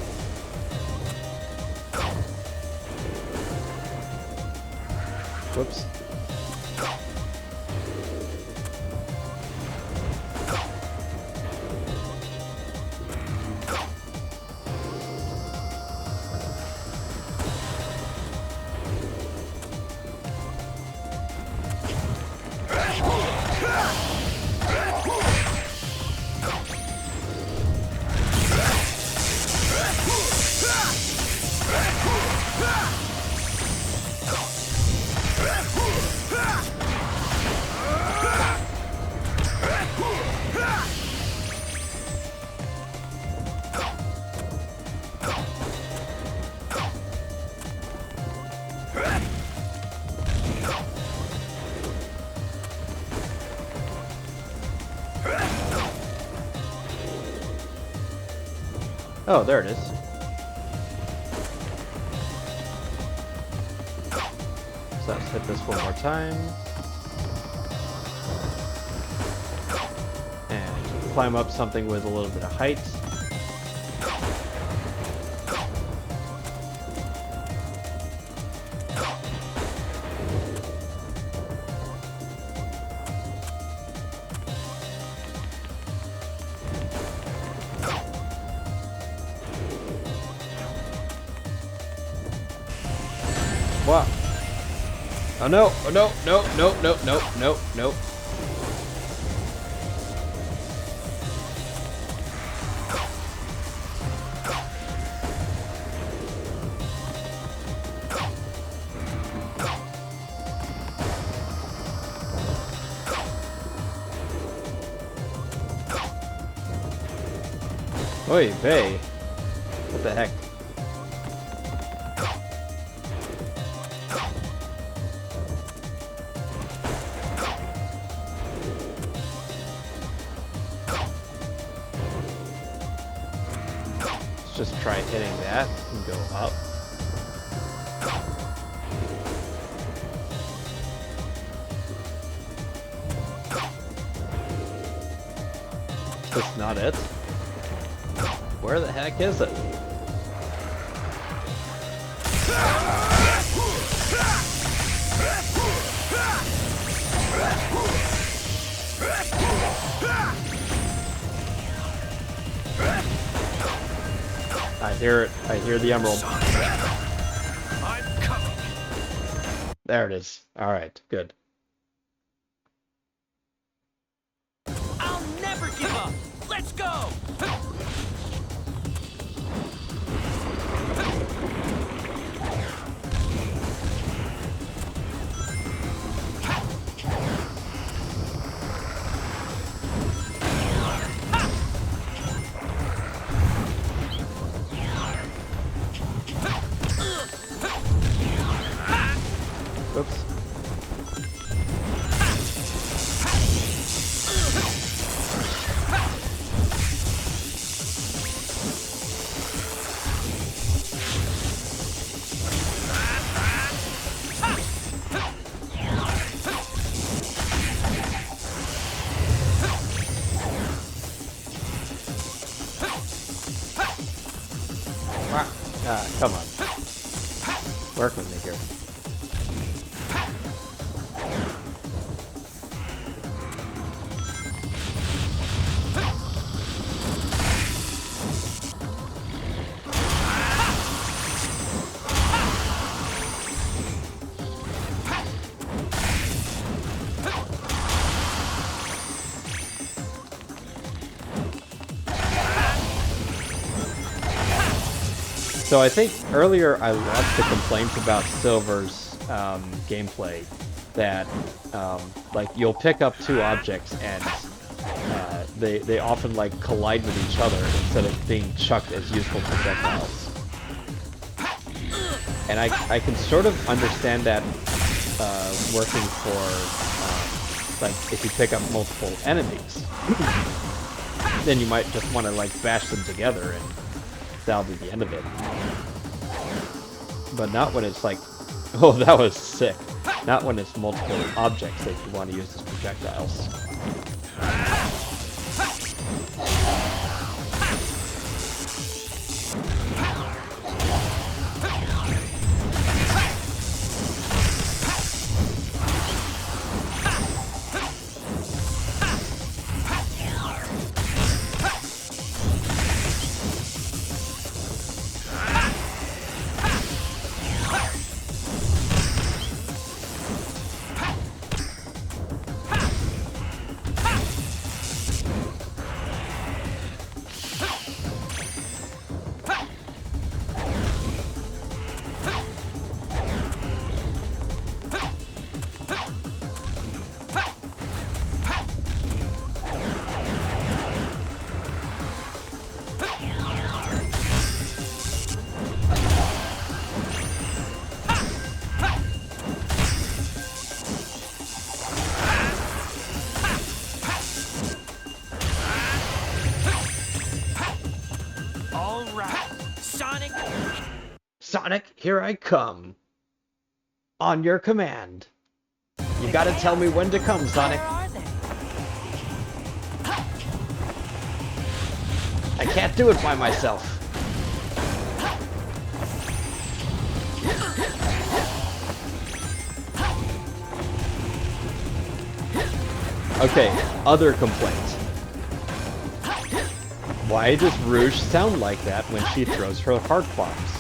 Whoops. Oh, there it is. So let's hit this one more time. And climb up something with a little bit of height. What? Oh no! Oh no! No! No! No! No! No! No! Oy vey. What the heck? Let's just try hitting that and go up. Is this not it? Where the heck is it? I hear it. I hear the emerald. I'm coming. There it is. Alright, good. I'll never give up. Let's go. Oops. Ah, come on. Work with me here. So I think earlier I lodged the complaints about Silver's gameplay that like you'll pick up two objects and they often like collide with each other instead of being chucked as useful projectiles. And I can sort of understand that working for like if you pick up multiple enemies, then you might just want to like bash them together and that'll be the end of it. But not when it's like, oh, that was sick. Not when it's multiple objects that you want to use as projectiles. Sonic, here I come. On your command. You gotta tell me when to come, Sonic. Where are they? I can't do it by myself. Okay, other complaint. Why does Rouge sound like that when she throws her heart bombs?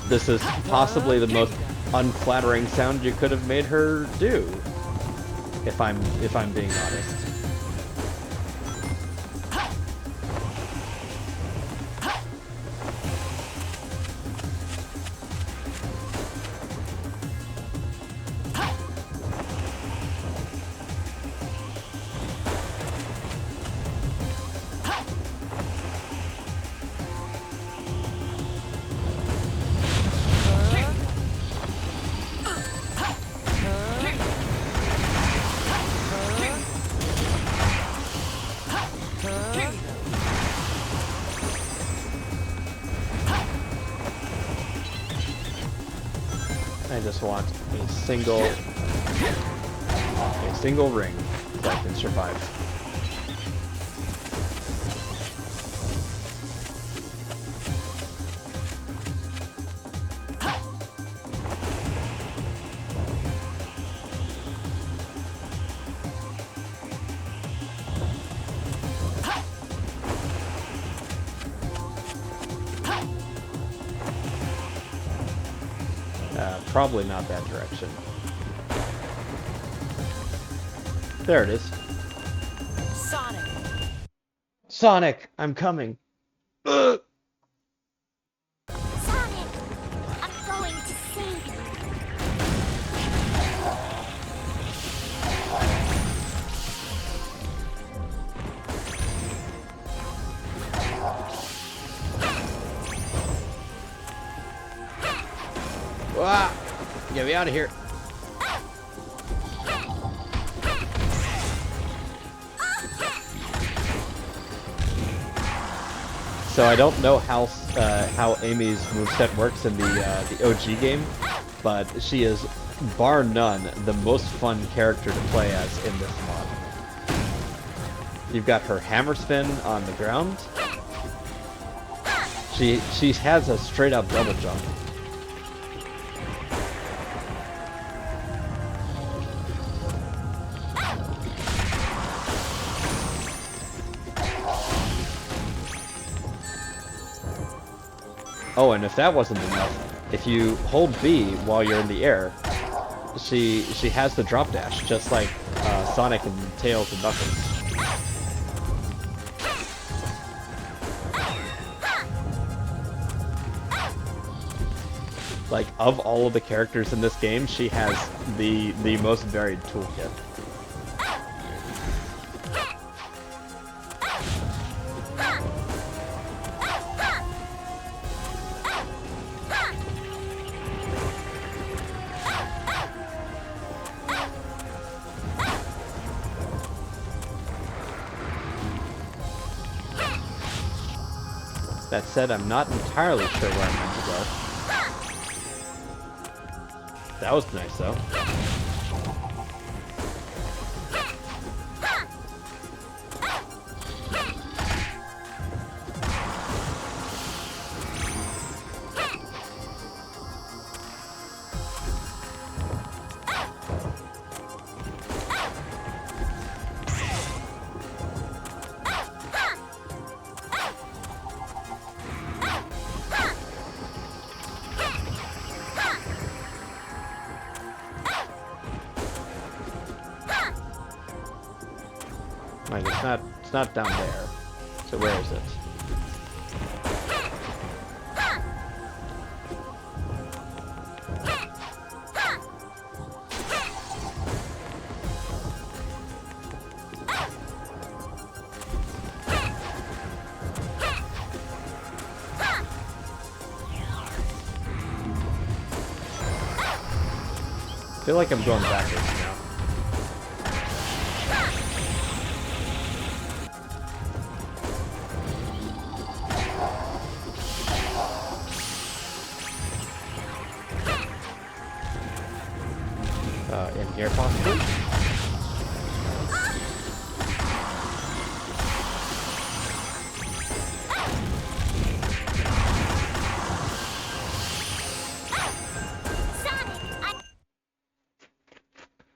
This is possibly the most unflattering sound you could have made her do, if I'm being honest. I just want a single ring so I can survive. Probably not that direction. There it is. Sonic. Sonic, I'm coming. Ugh. Sonic, I'm going to save you. Ah, get me out of here. So I don't know how Amy's moveset works in the OG game, but she is, bar none, the most fun character to play as in this mod. You've got her hammer spin on the ground. She has a straight up double jump. Oh, and if that wasn't enough, if you hold B while you're in the air, she has the drop dash, just like Sonic and Tails and Knuckles. Like, of all of the characters in this game, she has the most varied toolkit. That said, I'm not entirely sure where I'm meant to go. That was nice, though. Like, it's not down there. So where is it? I feel like I'm going backwards now. In here, possibly?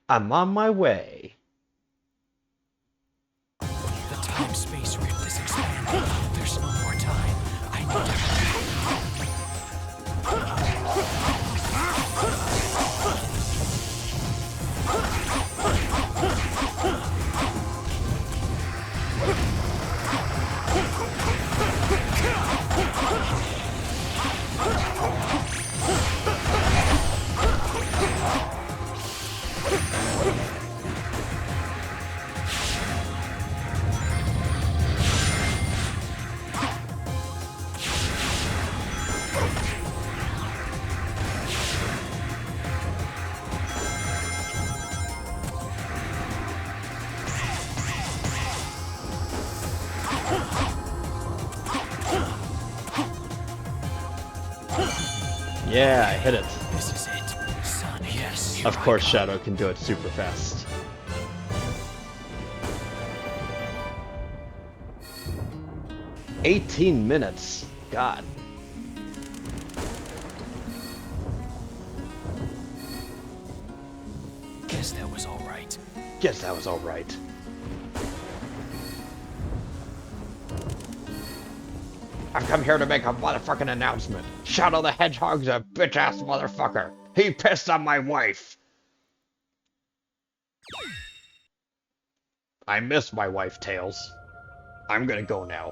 I'm on my way. The time-space rift is expanding. There's no more time. I need to... Yeah, I hit it. This is it. Son, yes. Of course Shadow can do it super fast. "18 minutes. God. Guess that was all right. Guess that was alright. I've come here to make a motherfucking announcement. Shadow the Hedgehog's a bitch-ass motherfucker. He pissed on my wife. I miss my wife, Tails. I'm gonna go now.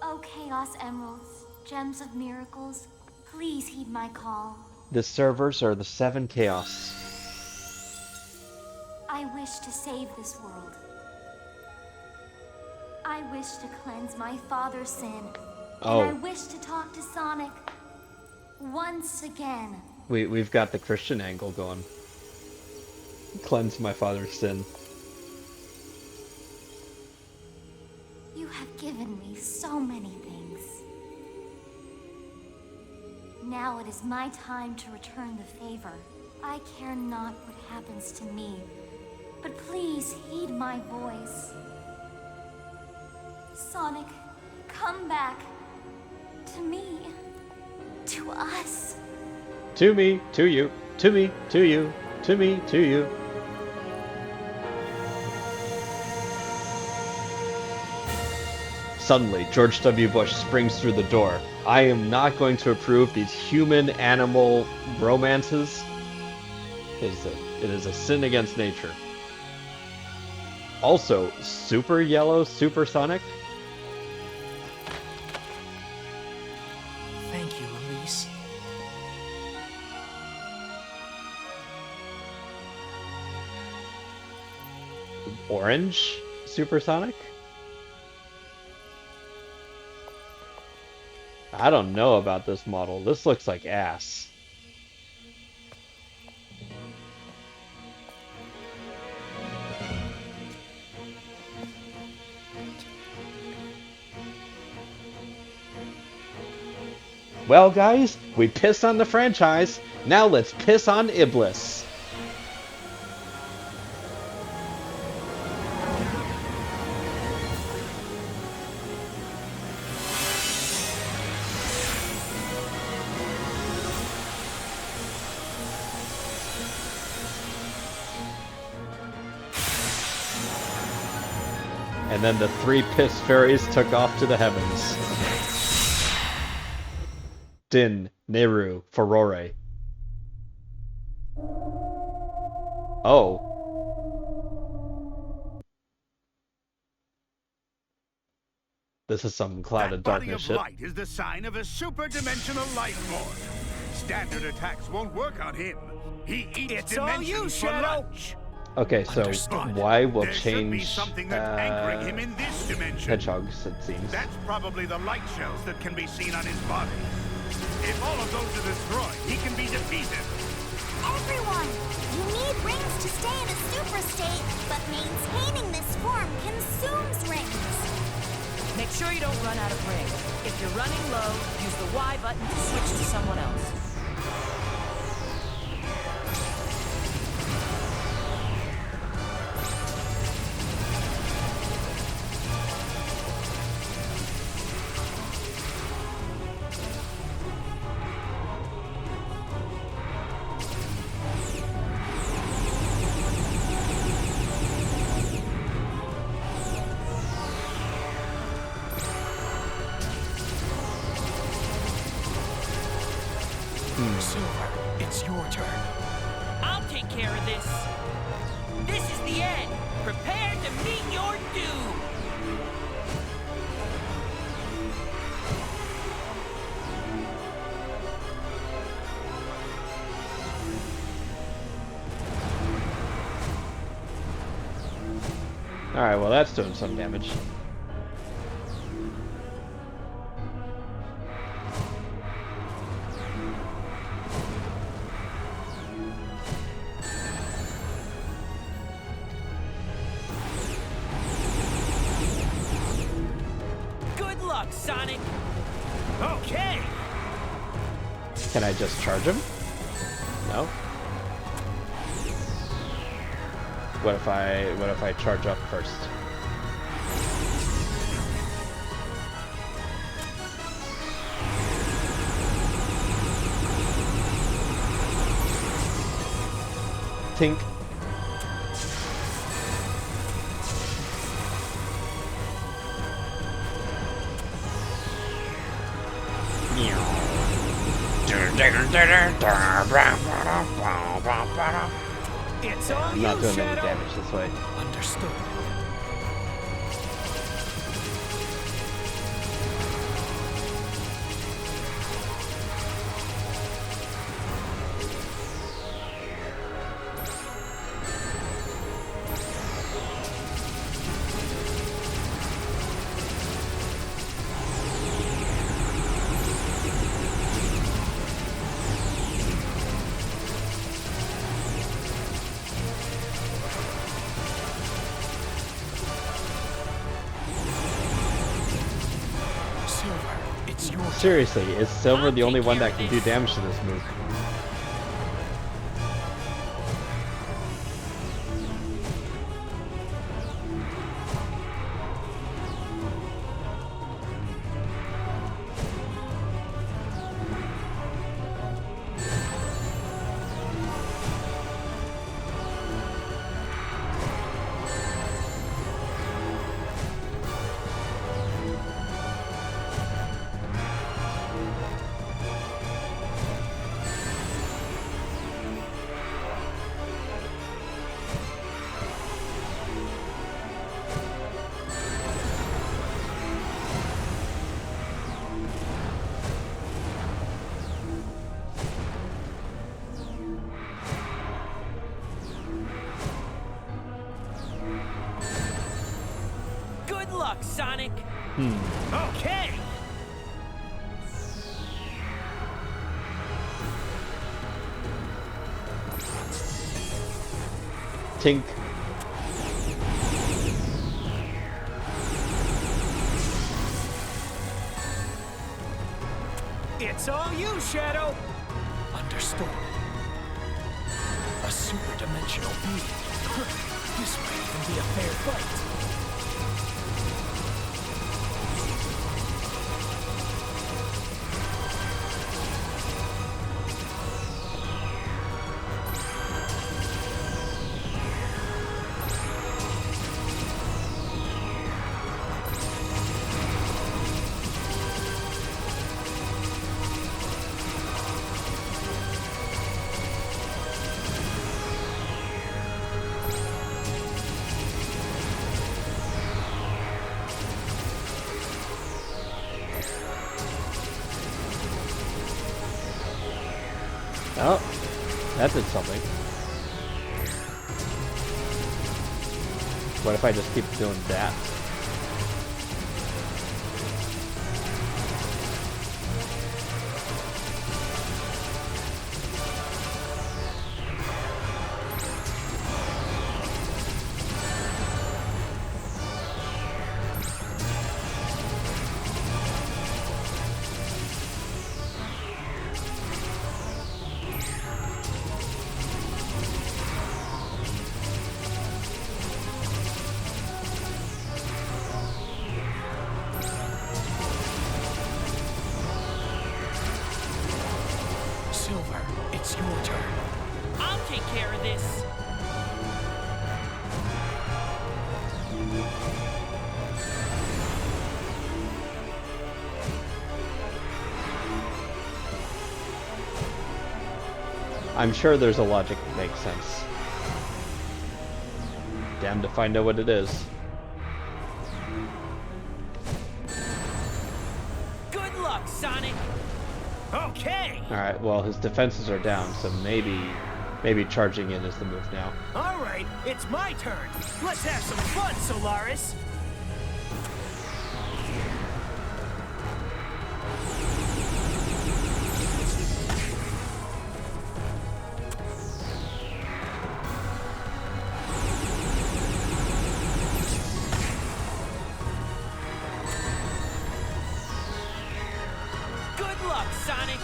Oh, Chaos Emeralds, Gems of Miracles, please heed my call. The servers are the 7 Chaos. I wish to save this world. I wish to cleanse my father's sin. Oh. And I wish to talk to Sonic once again. We've got the Christian angle going. Cleanse my father's sin. You have given me so many things. Now it is my time to return the favor. I care not what happens to me, but please heed my voice. Sonic, come back. To me. To us. To me, to you, to me, to you, to me, to you. Suddenly, George W. Bush springs through the door. I am not going to approve these human-animal romances. It is a sin against nature. Also, super yellow, supersonic. Thank you, Elise. Orange, supersonic. I don't know about this model. This looks like ass. Well, guys, we pissed on the franchise. Now let's piss on Iblis. And then the three piss fairies took off to the heavens. Din, Neru, Furore. Oh. This is some cloud of Body darkness of shit. light is the sign of a superdimensional life form. Standard attacks won't work on him. He eats dimensions for lunch. Okay, so Understood. why will There should be change something that's anchoring him in this dimension. hedgehogs, it seems. That's probably the light shells that can be seen on his body. If all of those are destroyed, he can be defeated. Everyone! You need rings to stay in a super state, but maintaining this form consumes rings. Make sure you don't run out of ring. If you're running low, use the Y button to switch to someone else. Silver, it's your turn. I'll take care of this. This is the end. Prepare to meet your doom. Alright, well that's doing some damage. Good luck, Sonic. Okay. Can I just charge him? No? What if I charge up first? Tink. It's all I'm not doing any damage this way. Understood. Silver, it's your turn. Seriously, is Silver the only one that can do damage to this move? Good luck, Sonic. Okay. Tink. It's all you, Shadow. Understood. A super-dimensional being. This might even be a fair fight. Oh, that did something. What if I just keep doing that? Silver, it's your turn. I'll take care of this. I'm sure there's a logic that makes sense. Damned if I know what it is. Good luck, Sonic. Okay. Alright, well his defenses are down, so maybe charging in is the move now. All right, it's my turn. Let's have some fun, Solaris. Good luck, Sonic.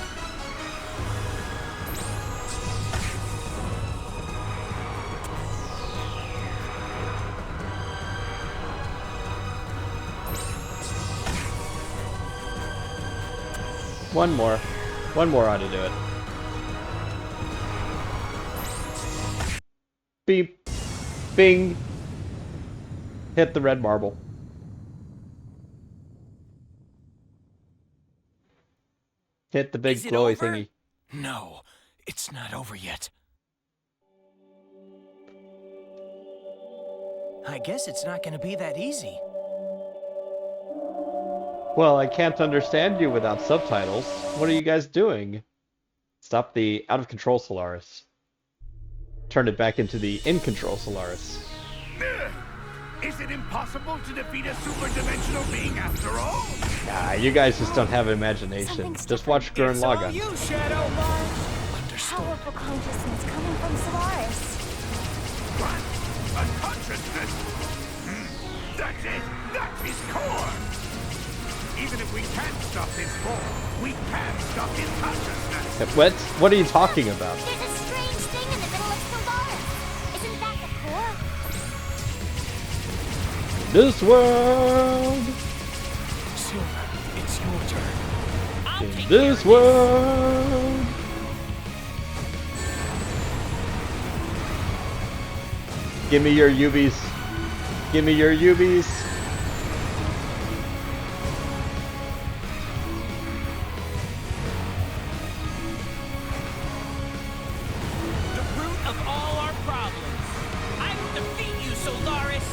One more ought to do it. Beep. Bing. Hit the red marble. Hit the big Is it glowy over? thingy. No, it's not over yet. I guess it's not gonna be that easy. Well, I can't understand you without subtitles. What are you guys doing? Stop the out of control Solaris. Turn it back into the in control Solaris. Is it impossible to defeat a super-dimensional being after all? Nah, you guys just don't have imagination. Something's Just watch Gurren It's all Lagann. you, Shadow. Understood. Powerful consciousness coming from Solaris. What? A consciousness? That's it! That's his core! Even if we can't stop his form, we can stop his consciousness! What? What are you talking about? There's a strange thing in the middle of Solaris. Isn't that the core? This world! Silver, it's your turn. I'll take In care this of world! Give me your Ubies. Give me your Ubies. the root of all our problems. I will defeat you, Solaris.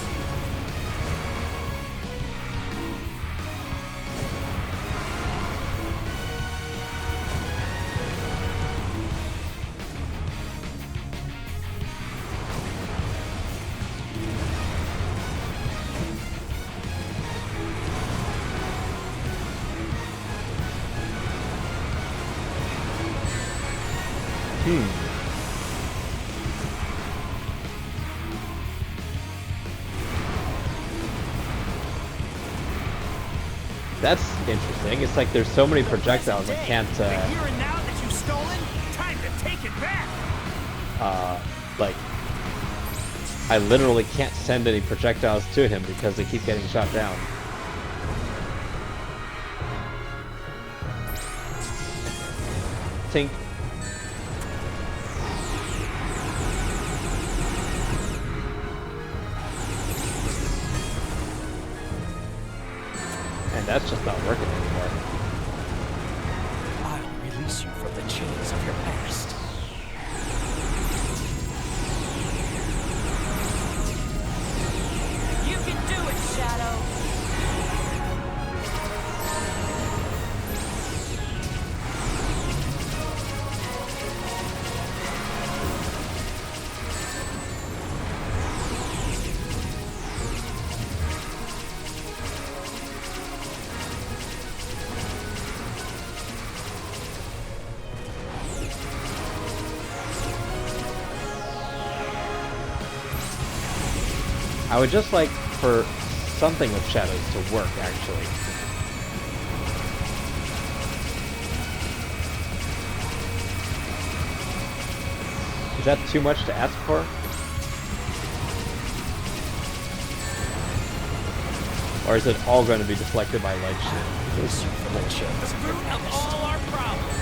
That's interesting. It's like there's so many projectiles I can't, The here and now that you've stolen, time to take it back. like, I literally can't send any projectiles to him because they keep getting shot down. Tink. And that's just not working anymore. I'll release you from the chains of your past. You can do it, Shadow. I would just like for something with shadows to work, actually. Is that too much to ask for? Or is it all going to be deflected by light shield? Release you from the chains of your Root of past. all our problems.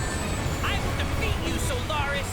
I will defeat you, Solaris.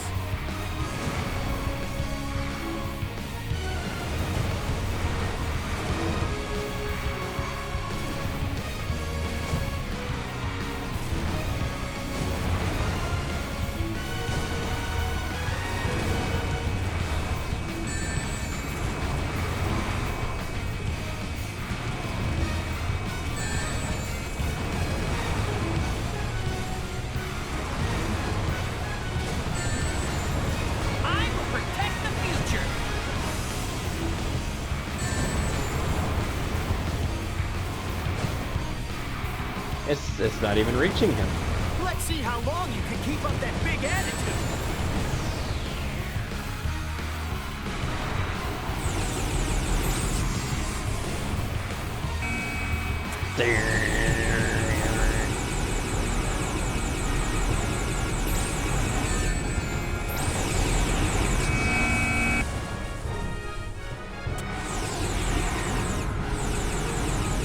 I will protect the future. It's not even reaching him. Let's see how long you can keep up that big attitude.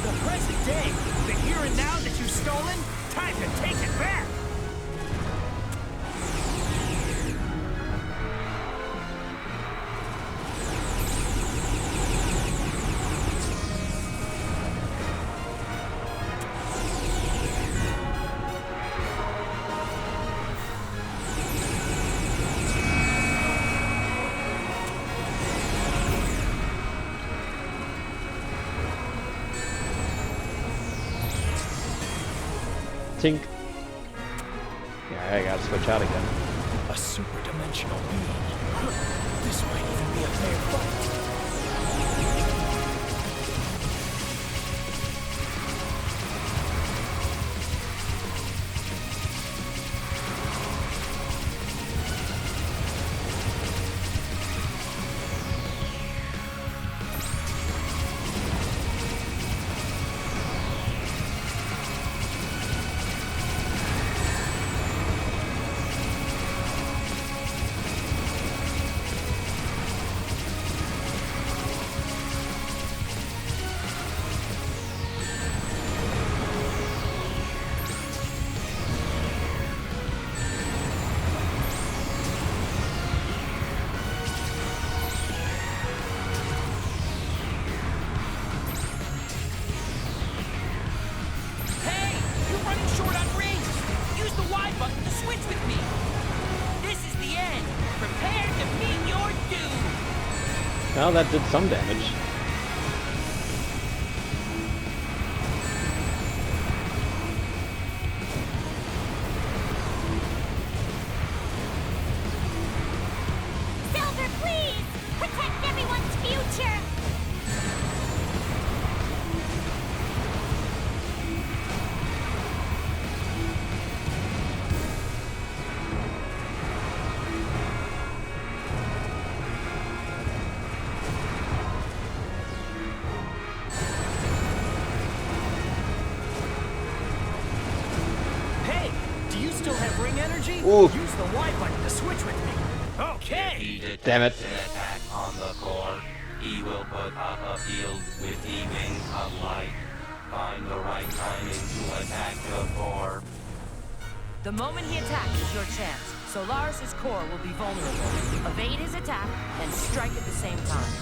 The present day, the here and now that you've stolen, time to take it back. Tink. Yeah, I gotta switch out again. A super-dimensional being. This might even be a fair fight. Hey, you're running short on rings. Use the Y button to switch with me. This is the end. Prepare to meet your doom. Well, that did some damage. Silver, please! Protect everyone's future! still have ring energy? Ooh. Use the Y button to switch with me. Okay. Damn it. An attack on the core. He will put up a field with the wings of light. Find the right timing to attack the core. The moment he attacks is your chance. Solaris' core will be vulnerable. Evade his attack, and strike at the same time.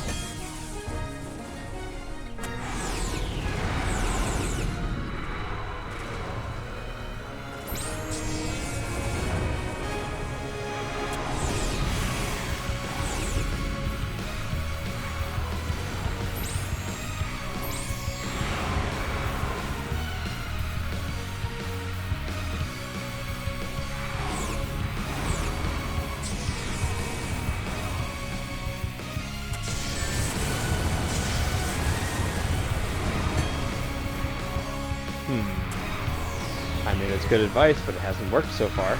I mean, it's good advice, but it hasn't worked so far.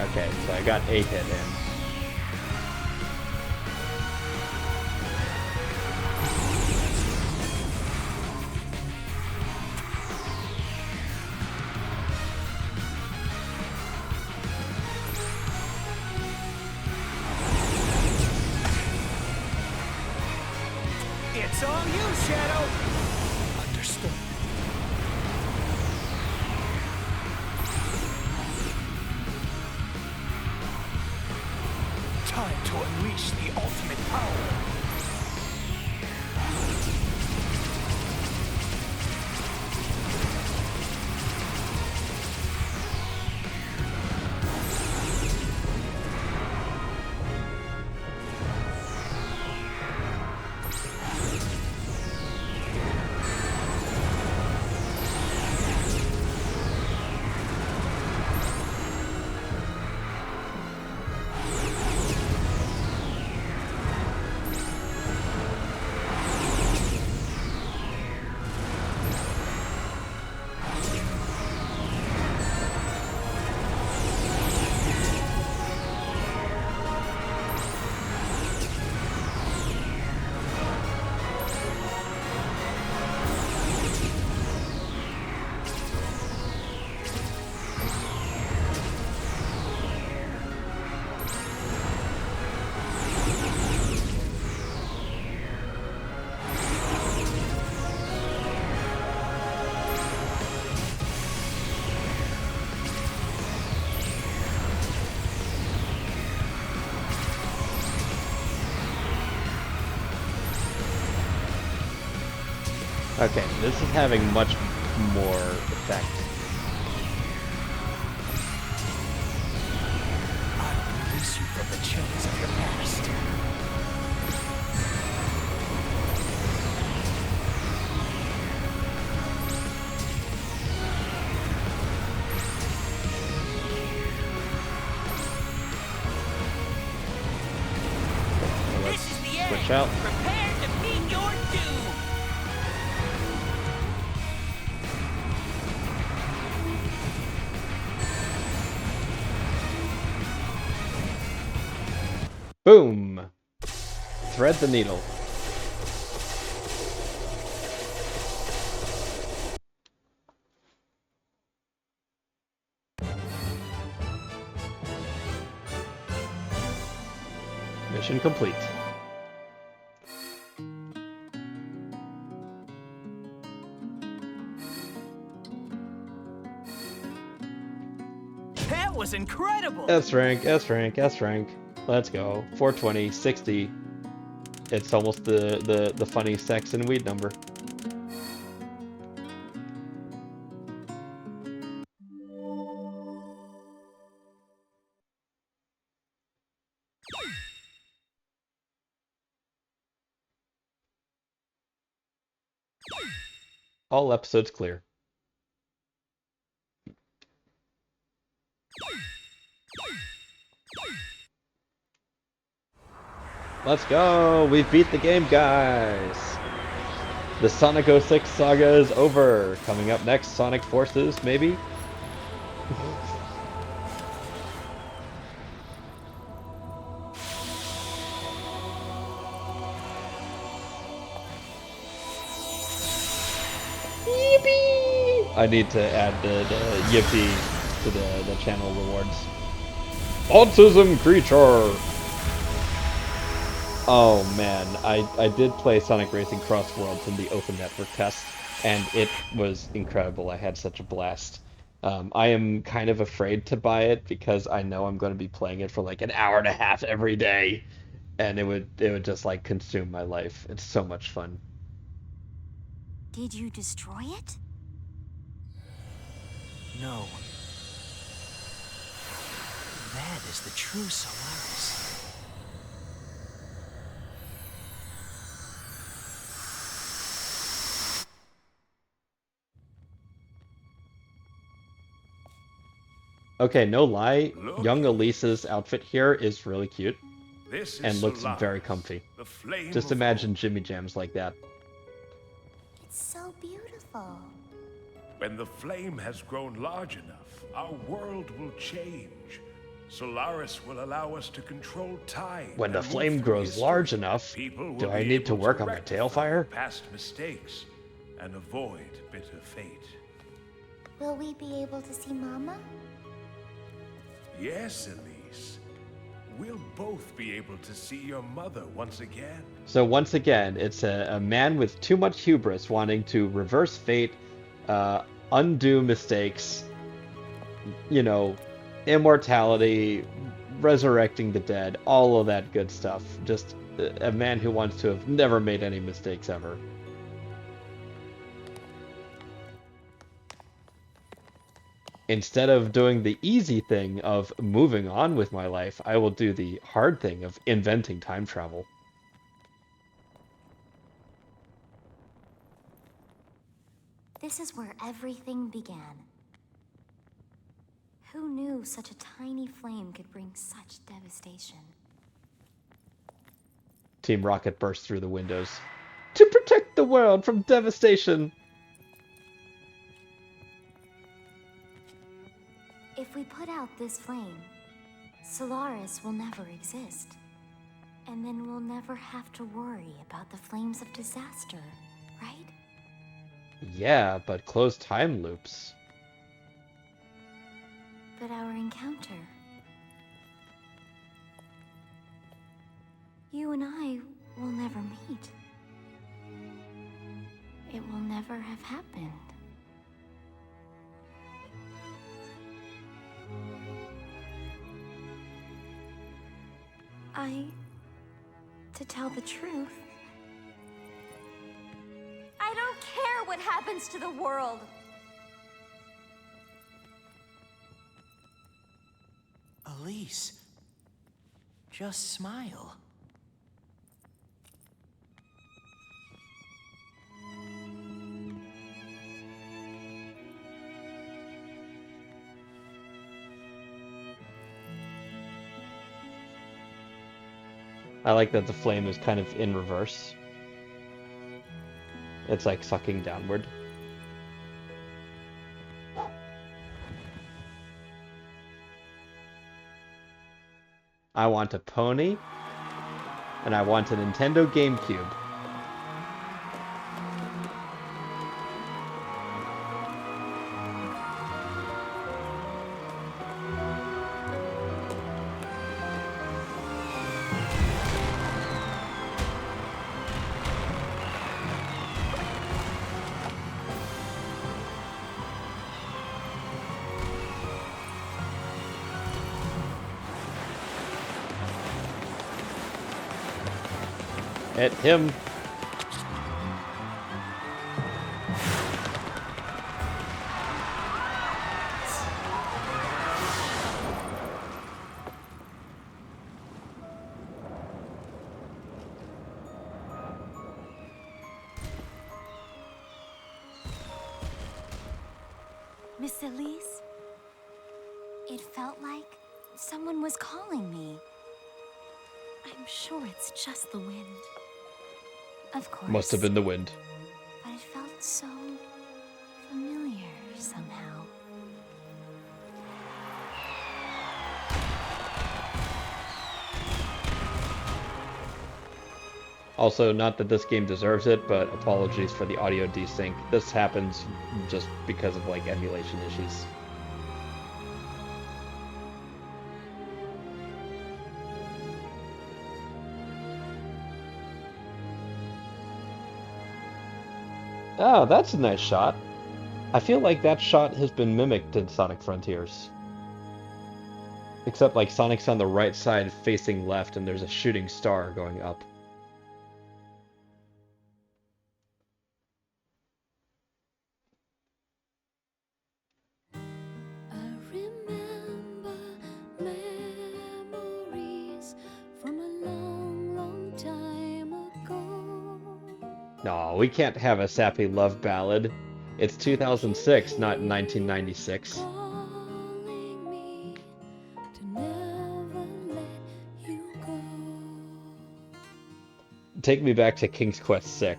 Okay, so I got a hit in. It's all you, Shadow. Understood. Time to unleash the ultimate power. Okay, this is having much more effect. I'll release you from the chains of your past. Let's This is the end. switch out. Prepare to meet your doom. Boom! Thread the needle. Mission complete. That was incredible. S rank, S rank, S rank. Let's go. 420, 60. It's almost the funny sex and weed number. All episodes clear. Let's go! We've beat the game, guys! The Sonic 06 saga is over. Coming up next, Sonic Forces, maybe? I need to add the Yippee to the channel rewards. Autism creature! Oh man, I did play Sonic Racing Cross Worlds in the Open Network test, and it was incredible. I had such a blast. I am kind of afraid to buy it because I know I'm going to be playing it for like an hour and a half every day, and it would just like consume my life. It's so much fun. Did you destroy it? No. That is the true Solaris. Okay, no lie, Look. young Elise's outfit here is really cute This and is looks Solaris, very comfy. the flame Just of imagine hope. Jimmy Jams like that. It's so beautiful. When the flame has grown large enough, our world will change. Solaris will allow us to control time. When the and move flame through grows history. large enough, People will do I be need to able work on my rectify tailfire? past mistakes and avoid bitter fate. Will we be able to see Mama? Yes, Elise. We'll both be able to see your mother once again. So once again, it's a man with too much hubris wanting to reverse fate, undo mistakes, you know, immortality, resurrecting the dead, all of that good stuff. Just a man who wants to have never made any mistakes ever. Instead of doing the easy thing of moving on with my life, I will do the hard thing of inventing time travel. This is where everything began. Who knew such a tiny flame could bring such devastation? Team Rocket bursts through the windows. To protect the world from devastation! If we put out this flame, Solaris will never exist. And then we'll never have to worry about the flames of disaster, right? Yeah, but closed time loops. But our encounter... You and I will never meet. It will never have happened. To tell the truth, I don't care what happens to the world. Elise, just smile. I like that the flame is kind of in reverse. It's like sucking downward. I want a pony, and I want a Nintendo GameCube. Hit him. Miss Elise? It felt like someone was calling me. I'm sure it's just the wind. Of course. Must have been the wind. But it felt so familiar somehow. Also, not that this game deserves it, but apologies for the audio desync. This happens just because of like emulation issues. Oh, that's a nice shot. I feel like that shot has been mimicked in Sonic Frontiers. Except like Sonic's on the right side facing left and there's a shooting star going up. No, we can't have a sappy love ballad. It's 2006, not 1996. Take me back to King's Quest VI.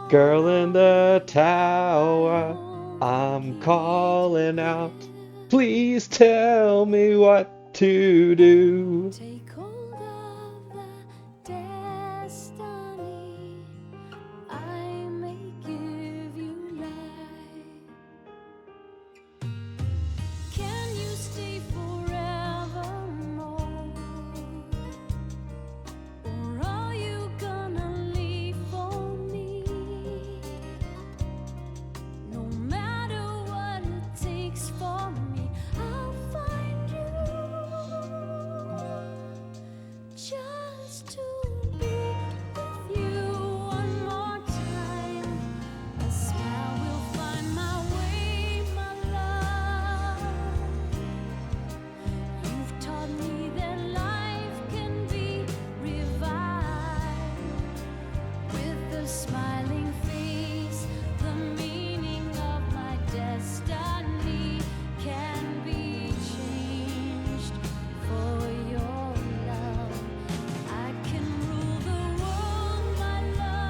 Girl in the tower, I'm calling out. Please tell me what to do.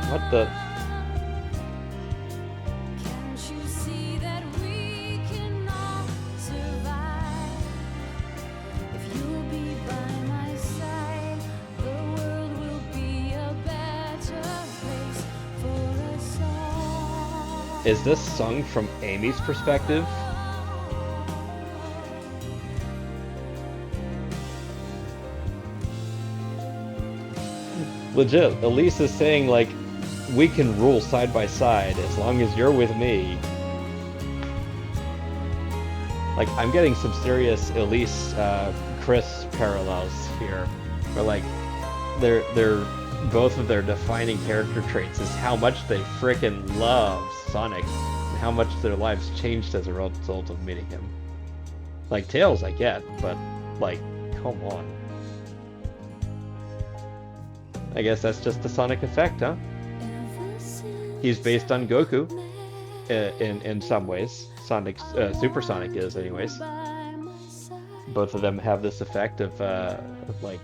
What the? Is this sung from Amy's perspective? Legit, Elise is saying like, we can rule side by side as long as you're with me. Like, I'm getting some serious Elise, Chris parallels here, where like, they're both of their defining character traits is how much they frickin' love Sonic, and how much their lives changed as a result of meeting him. Like, Tails I get, but like, come on. I guess that's just the Sonic effect, huh? He's based on Goku, in some ways. Sonic's Super Sonic is, anyways. Both of them have this effect of like,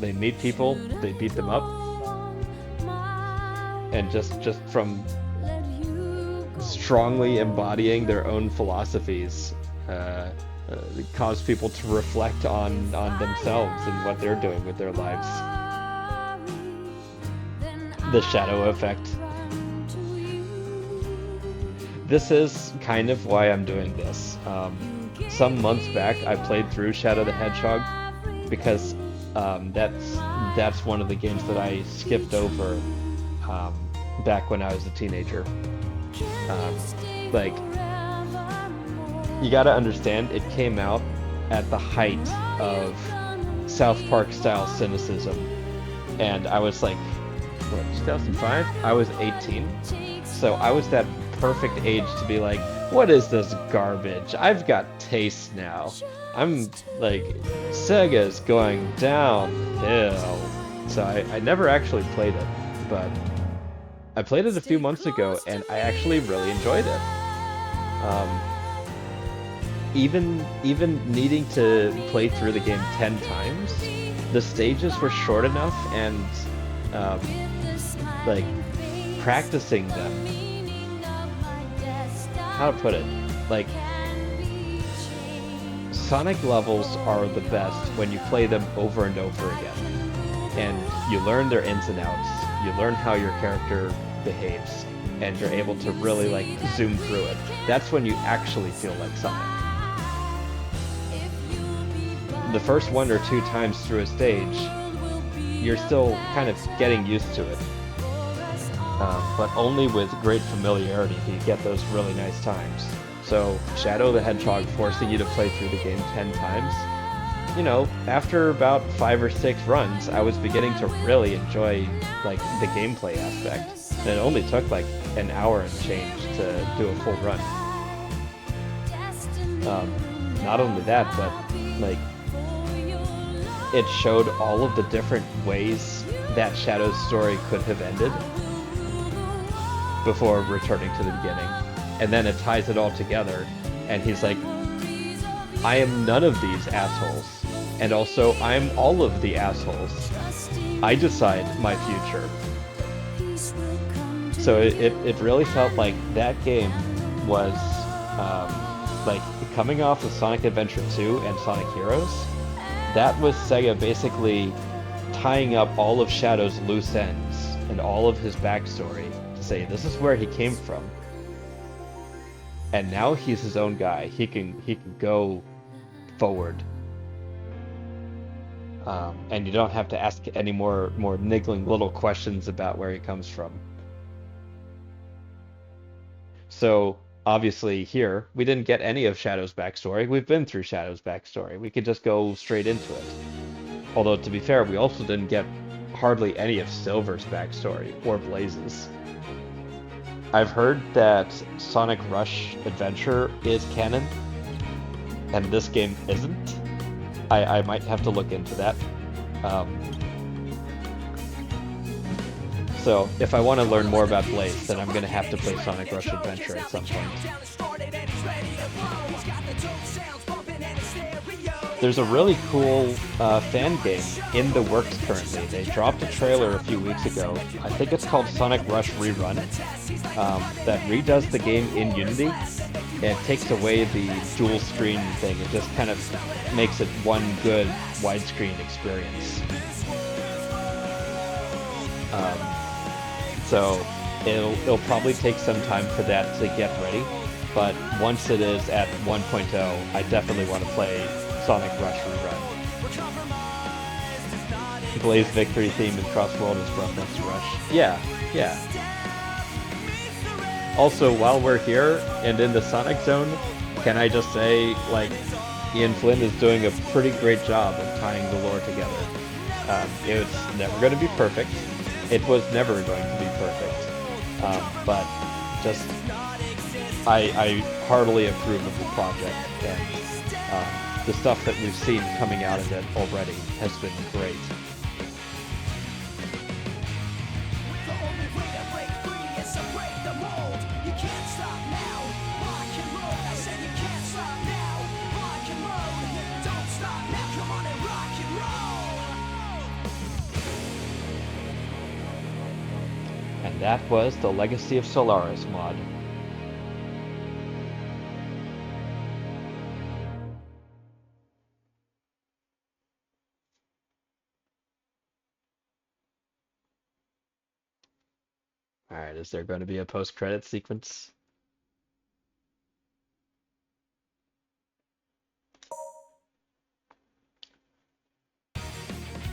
they meet people, they beat them up, and just from strongly embodying their own philosophies, cause people to reflect on themselves and what they're doing with their lives. The shadow effect. This is kind of why I'm doing this. Some months back, I played through Shadow the Hedgehog because that's one of the games that I skipped over back when I was a teenager. Like, you gotta understand, it came out at the height of South Park style cynicism, and I was like, what, 2005? I was 18, so I was that perfect age to be like, what is this garbage? I've got taste now. I'm like, Sega's going downhill. So I never actually played it, but I played it a few months ago and I actually really enjoyed it. Even needing to play through the game 10 times, the stages were short enough and like practicing them. How to put it? Like, Sonic levels are the best when you play them over and over again. And you learn their ins and outs, you learn how your character behaves, and you're able to really like zoom through it. That's when you actually feel like Sonic. The first one or two times through a stage, you're still kind of getting used to it. But only with great familiarity do you get those really nice times. So Shadow the Hedgehog forcing you to play through the game 10 times, you know, after about 5 or 6 runs, I was beginning to really enjoy like the gameplay aspect. And it only took like an hour and change to do a full run. Not only that, but like it showed all of the different ways that Shadow's story could have ended before returning to the beginning. And then it ties it all together, and he's like, I am none of these assholes, and also I'm all of the assholes. I decide my future. So it really felt like that game was like coming off of Sonic Adventure 2 and Sonic Heroes. That was Sega basically tying up all of Shadow's loose ends and all of his backstory to say this is where he came from. And now he's his own guy. He can go forward. And you don't have to ask any more niggling little questions about where he comes from. So obviously here, we didn't get any of Shadow's backstory. We've been through Shadow's backstory. We could just go straight into it. Although to be fair, we also didn't get hardly any of Silver's backstory or Blaze's. I've heard that Sonic Rush Adventure is canon, and this game isn't. I might have to look into that. So if I want to learn more about Blaze, then I'm going to have to play Sonic Rush Adventure at some point. There's a really cool fan game in the works currently. They dropped a trailer a few weeks ago. I think it's called Sonic Rush Rerun. That redoes the game in Unity. It takes away the dual screen thing. It just kind of makes it one good widescreen experience. So it'll probably take some time for that to get ready. But once it is at 1.0, I definitely want to play Sonic Rush Rerun. Blaze victory theme in Crossworld is reference to Rush. Yeah. Also, while we're here and in the Sonic Zone, can I just say, like, Ian Flynn is doing a pretty great job of tying the lore together. It's never going to be perfect. It was never going to be perfect. But just, I heartily approve of the project, and the stuff that we've seen coming out of it already has been great. And that was the Legacy of Solaris mod. Alright, is there going to be a post-credit sequence?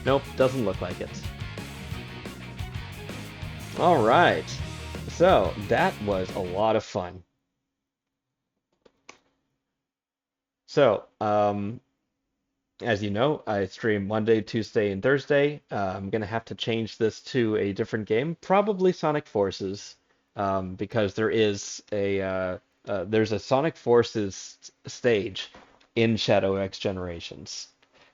Nope, doesn't look like it. Alright, so that was a lot of fun. So, as you know, I stream Monday, Tuesday, and Thursday. I'm going to have to change this to a different game, probably Sonic Forces, because there's a Sonic Forces stage in Shadow X Generations.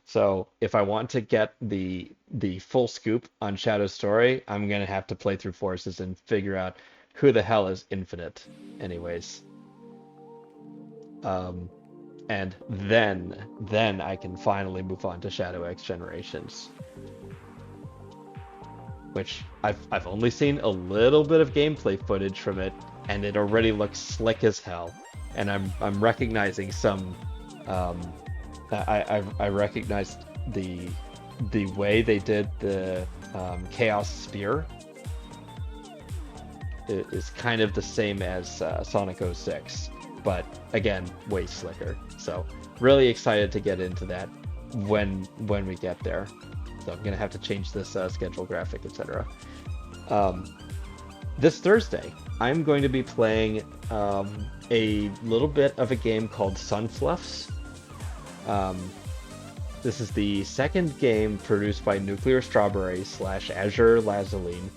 So if I want to get the full scoop on Shadow's story, I'm going to have to play through Forces and figure out who the hell is Infinite anyways. And then I can finally move on to Shadow X Generations, which I've only seen a little bit of gameplay footage from it, and it already looks slick as hell. And I'm recognizing some I recognized the way they did the Chaos Spear is kind of the same as Sonic 06, but again, way slicker. So really excited to get into that when we get there. So I'm gonna have to change this schedule graphic, etc. This Thursday, I'm going to be playing a little bit of a game called Sunfluffs. This is the second game produced by Nuclear Strawberry / Azure Lazarine.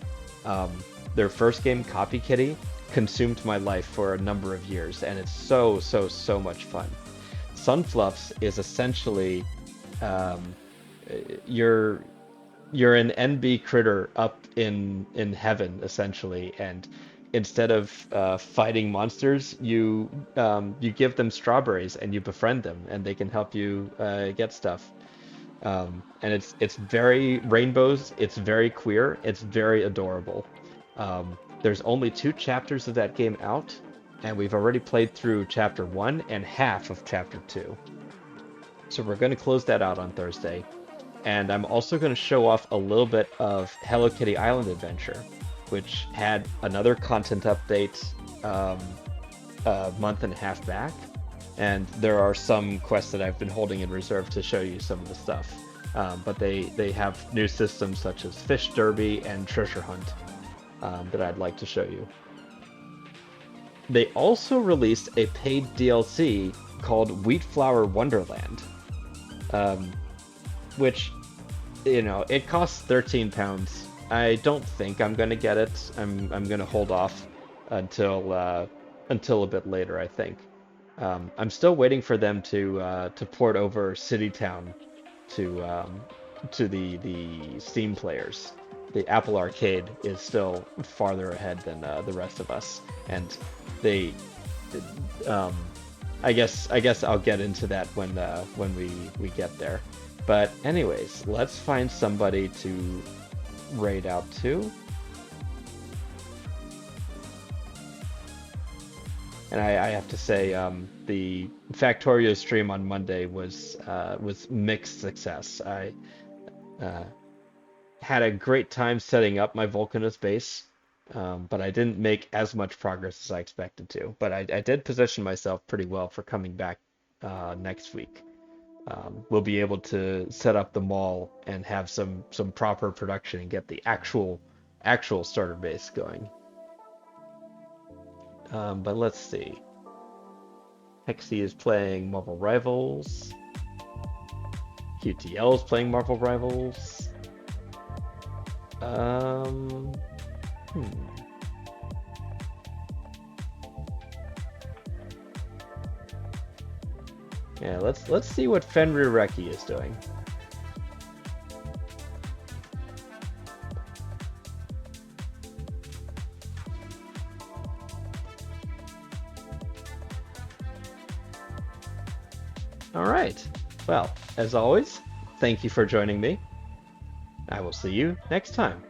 Their first game, Copy Kitty, consumed my life for a number of years, and it's so much fun. Sunfluffs is essentially you're an NB critter up in heaven, essentially, and instead of fighting monsters, you give them strawberries and you befriend them, and they can help you get stuff. And it's very rainbows. It's very queer. It's very adorable. There's only 2 chapters of that game out, and we've already played through chapter 1 and half of chapter 2. So we're going to close that out on Thursday. And I'm also going to show off a little bit of Hello Kitty Island Adventure, which had another content update a month and a half back. And there are some quests that I've been holding in reserve to show you some of the stuff. But they have new systems such as Fish Derby and Treasure Hunt that I'd like to show you. They also released a paid DLC called Wheat Flour Wonderland, which, you know, it costs £13. I don't think I'm gonna get it. I'm gonna hold off until a bit later, I think. I'm still waiting for them to port over City Town to the Steam players. The Apple Arcade is still farther ahead than the rest of us, and they, I guess I'll get into that when we get there. But anyways, let's find somebody to raid out to. And I have to say, the Factorio stream on Monday was mixed success. I had a great time setting up my Vulcanus base, but I didn't make as much progress as I expected to. But I did position myself pretty well for coming back next week. We'll be able to set up the mall and have some proper production and get the actual starter base going. But let's see. Hexy is playing Marvel Rivals. QTL is playing Marvel Rivals. Yeah, let's see what Fenrir Reki is doing. All right. Well, as always, thank you for joining me. I will see you next time.